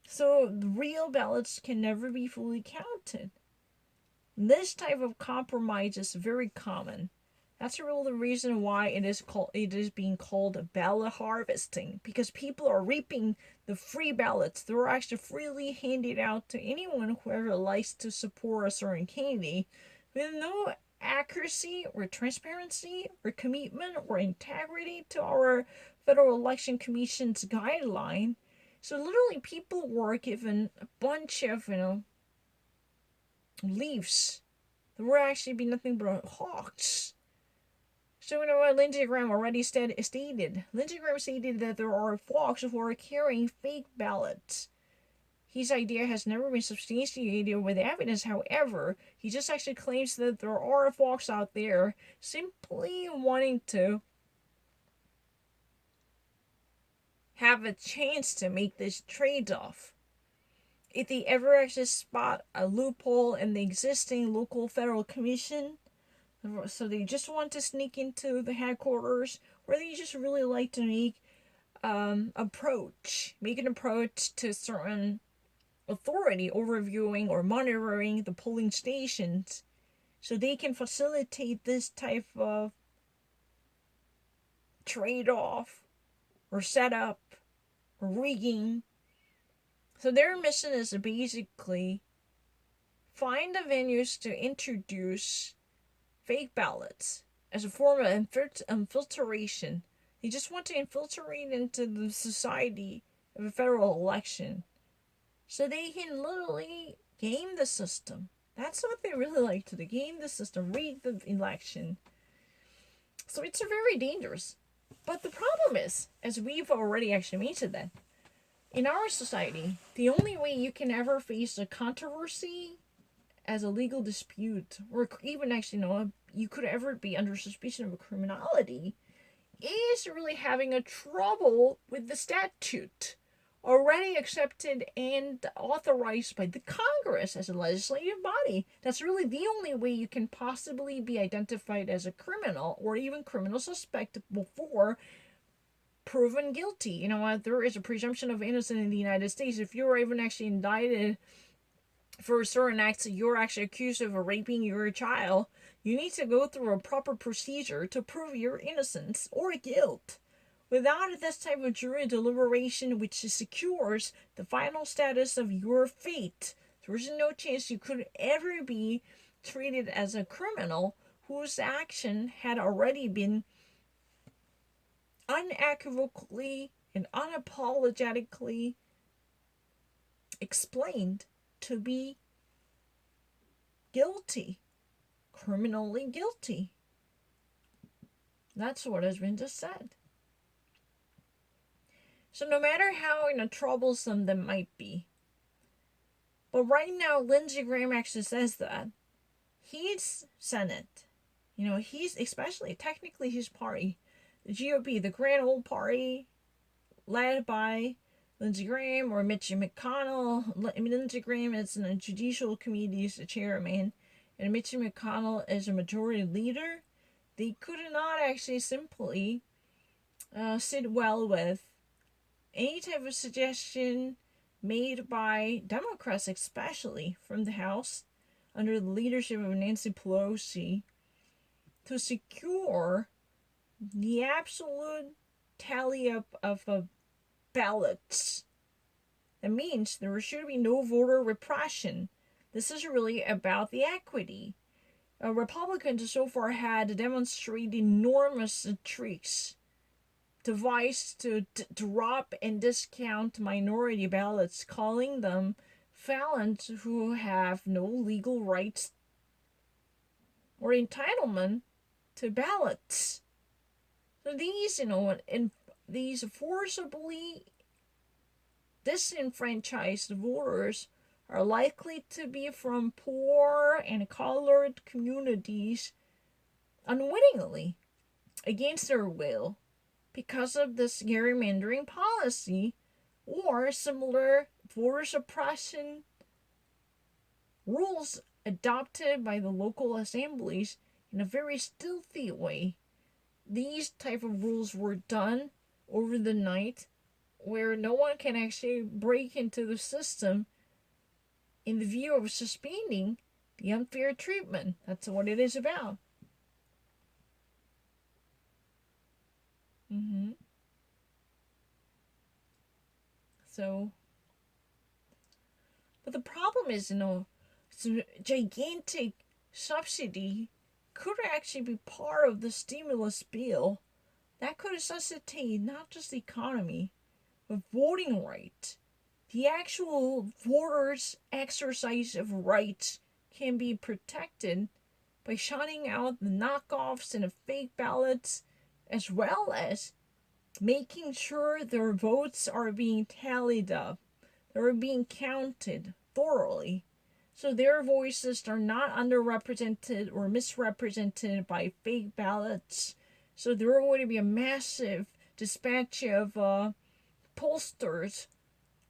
So the real ballots can never be fully counted. This type of compromise is very common. That's really the reason why it is being called ballot harvesting, because people are reaping the free ballots. They're actually freely handed out to anyone who ever likes to support a certain candidate with no accuracy or transparency or commitment or integrity to our Federal Election Commission's guideline. So literally people were given a bunch of, leaves. There were actually be nothing but hawks. So what Lindsey Graham already stated. Lindsey Graham stated that there are folks who are carrying fake ballots. His idea has never been substantiated with evidence. However, he just actually claims that there are folks out there simply wanting to have a chance to make this trade-off. If they ever actually spot a loophole in the existing local federal commission, so they just want to sneak into the headquarters, or they just really like to make an approach to certain authority overviewing or monitoring the polling stations, so they can facilitate this type of trade-off or setup or rigging. So their mission is to basically find the venues to introduce fake ballots as a form of infiltration. They just want to infiltrate into the society of a federal election so they can literally game the system. That's what they really like to do, game the system, rig the election. So it's very dangerous. But the problem is, as we've already actually mentioned, that in our society, the only way you can ever face a controversy as a legal dispute, or even actually you could ever be under suspicion of a criminality, is really having a trouble with the statute already accepted and authorized by the Congress as a legislative body. That's really the only way you can possibly be identified as a criminal or even criminal suspect before proven guilty. There is a presumption of innocence in the United States. If you're even actually indicted for certain acts, you're actually accused of raping your child, you need to go through a proper procedure to prove your innocence or guilt. Without this type of jury deliberation which secures the final status of your fate, there's no chance you could ever be treated as a criminal whose action had already been unequivocally and unapologetically explained to be guilty, criminally guilty. That's what has been just said. So no matter how troublesome that might be, but right now Lindsey Graham actually says that his Senate, he's especially technically his party, the GOP, the Grand Old Party, led by Lindsey Graham or Mitch McConnell. Lindsey Graham is in the Judicial Committee's chairman, and Mitch McConnell is a majority leader. They could not actually simply sit well with any type of suggestion made by Democrats, especially from the House, under the leadership of Nancy Pelosi, to secure the absolute tally up of ballots. That means there should be no voter repression. This is really about the equity. Republicans so far had demonstrated enormous tricks, devised to drop and discount minority ballots, calling them felons who have no legal rights or entitlement to ballots. So these forcibly disenfranchised voters are likely to be from poor and colored communities unwittingly, against their will, because of this gerrymandering policy or similar voter suppression rules adopted by the local assemblies in a very stealthy way. These type of rules were done over the night, where no one can actually break into the system in the view of suspending the unfair treatment. That's what it is about. So, but the problem is, some gigantic subsidy could actually be part of the stimulus bill that could necessitate not just the economy, but voting rights. The actual voters' exercise of rights can be protected by shutting out the knockoffs and the fake ballots, as well as making sure their votes are being tallied up, they're being counted thoroughly, so their voices are not underrepresented or misrepresented by fake ballots. So there are going to be a massive dispatch of pollsters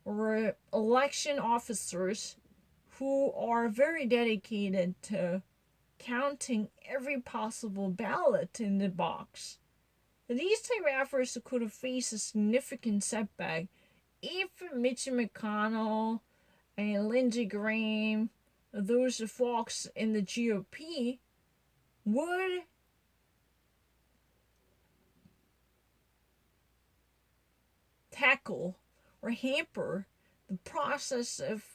or election officers who are very dedicated to counting every possible ballot in the box. These type of efforts could have faced a significant setback if Mitch McConnell and Lindsey Graham, those folks in the GOP, would tackle or hamper the process of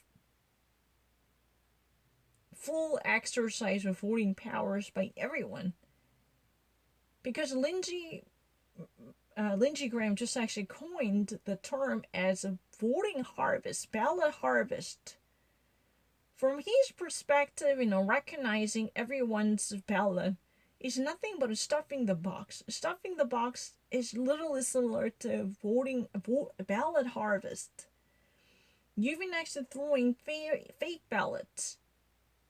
full exercise of voting powers by everyone. Because Lindsey Graham just actually coined the term as a voting harvest, ballot harvest. From his perspective, recognizing everyone's ballot is nothing but stuffing the box. Stuffing the box is literally similar to ballot harvest. You've been actually throwing fake ballots.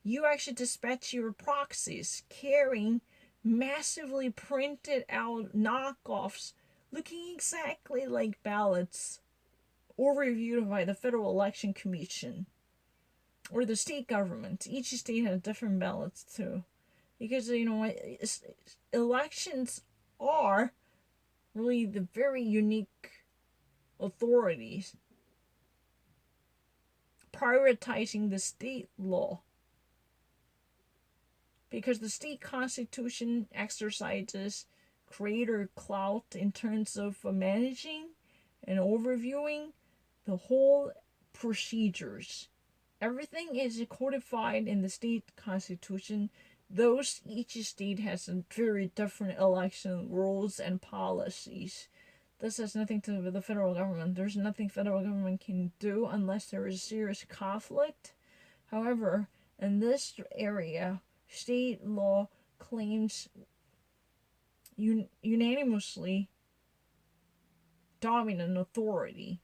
You actually dispatch your proxies carrying massively printed out knockoffs looking exactly like ballots overviewed by the Federal Election Commission or the state government. Each state has different ballots too, because elections are really the very unique authorities prioritizing the state law, because the state constitution exercises greater clout in terms of managing and overviewing the whole procedures. Everything is codified in the state constitution. Each state has very different election rules and policies. This has nothing to do with the federal government. There's nothing federal government can do unless there is serious conflict. However, in this area, state law claims unanimously dominant authority.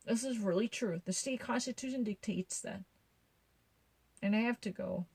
This is really true. The state constitution dictates that. And I have to go.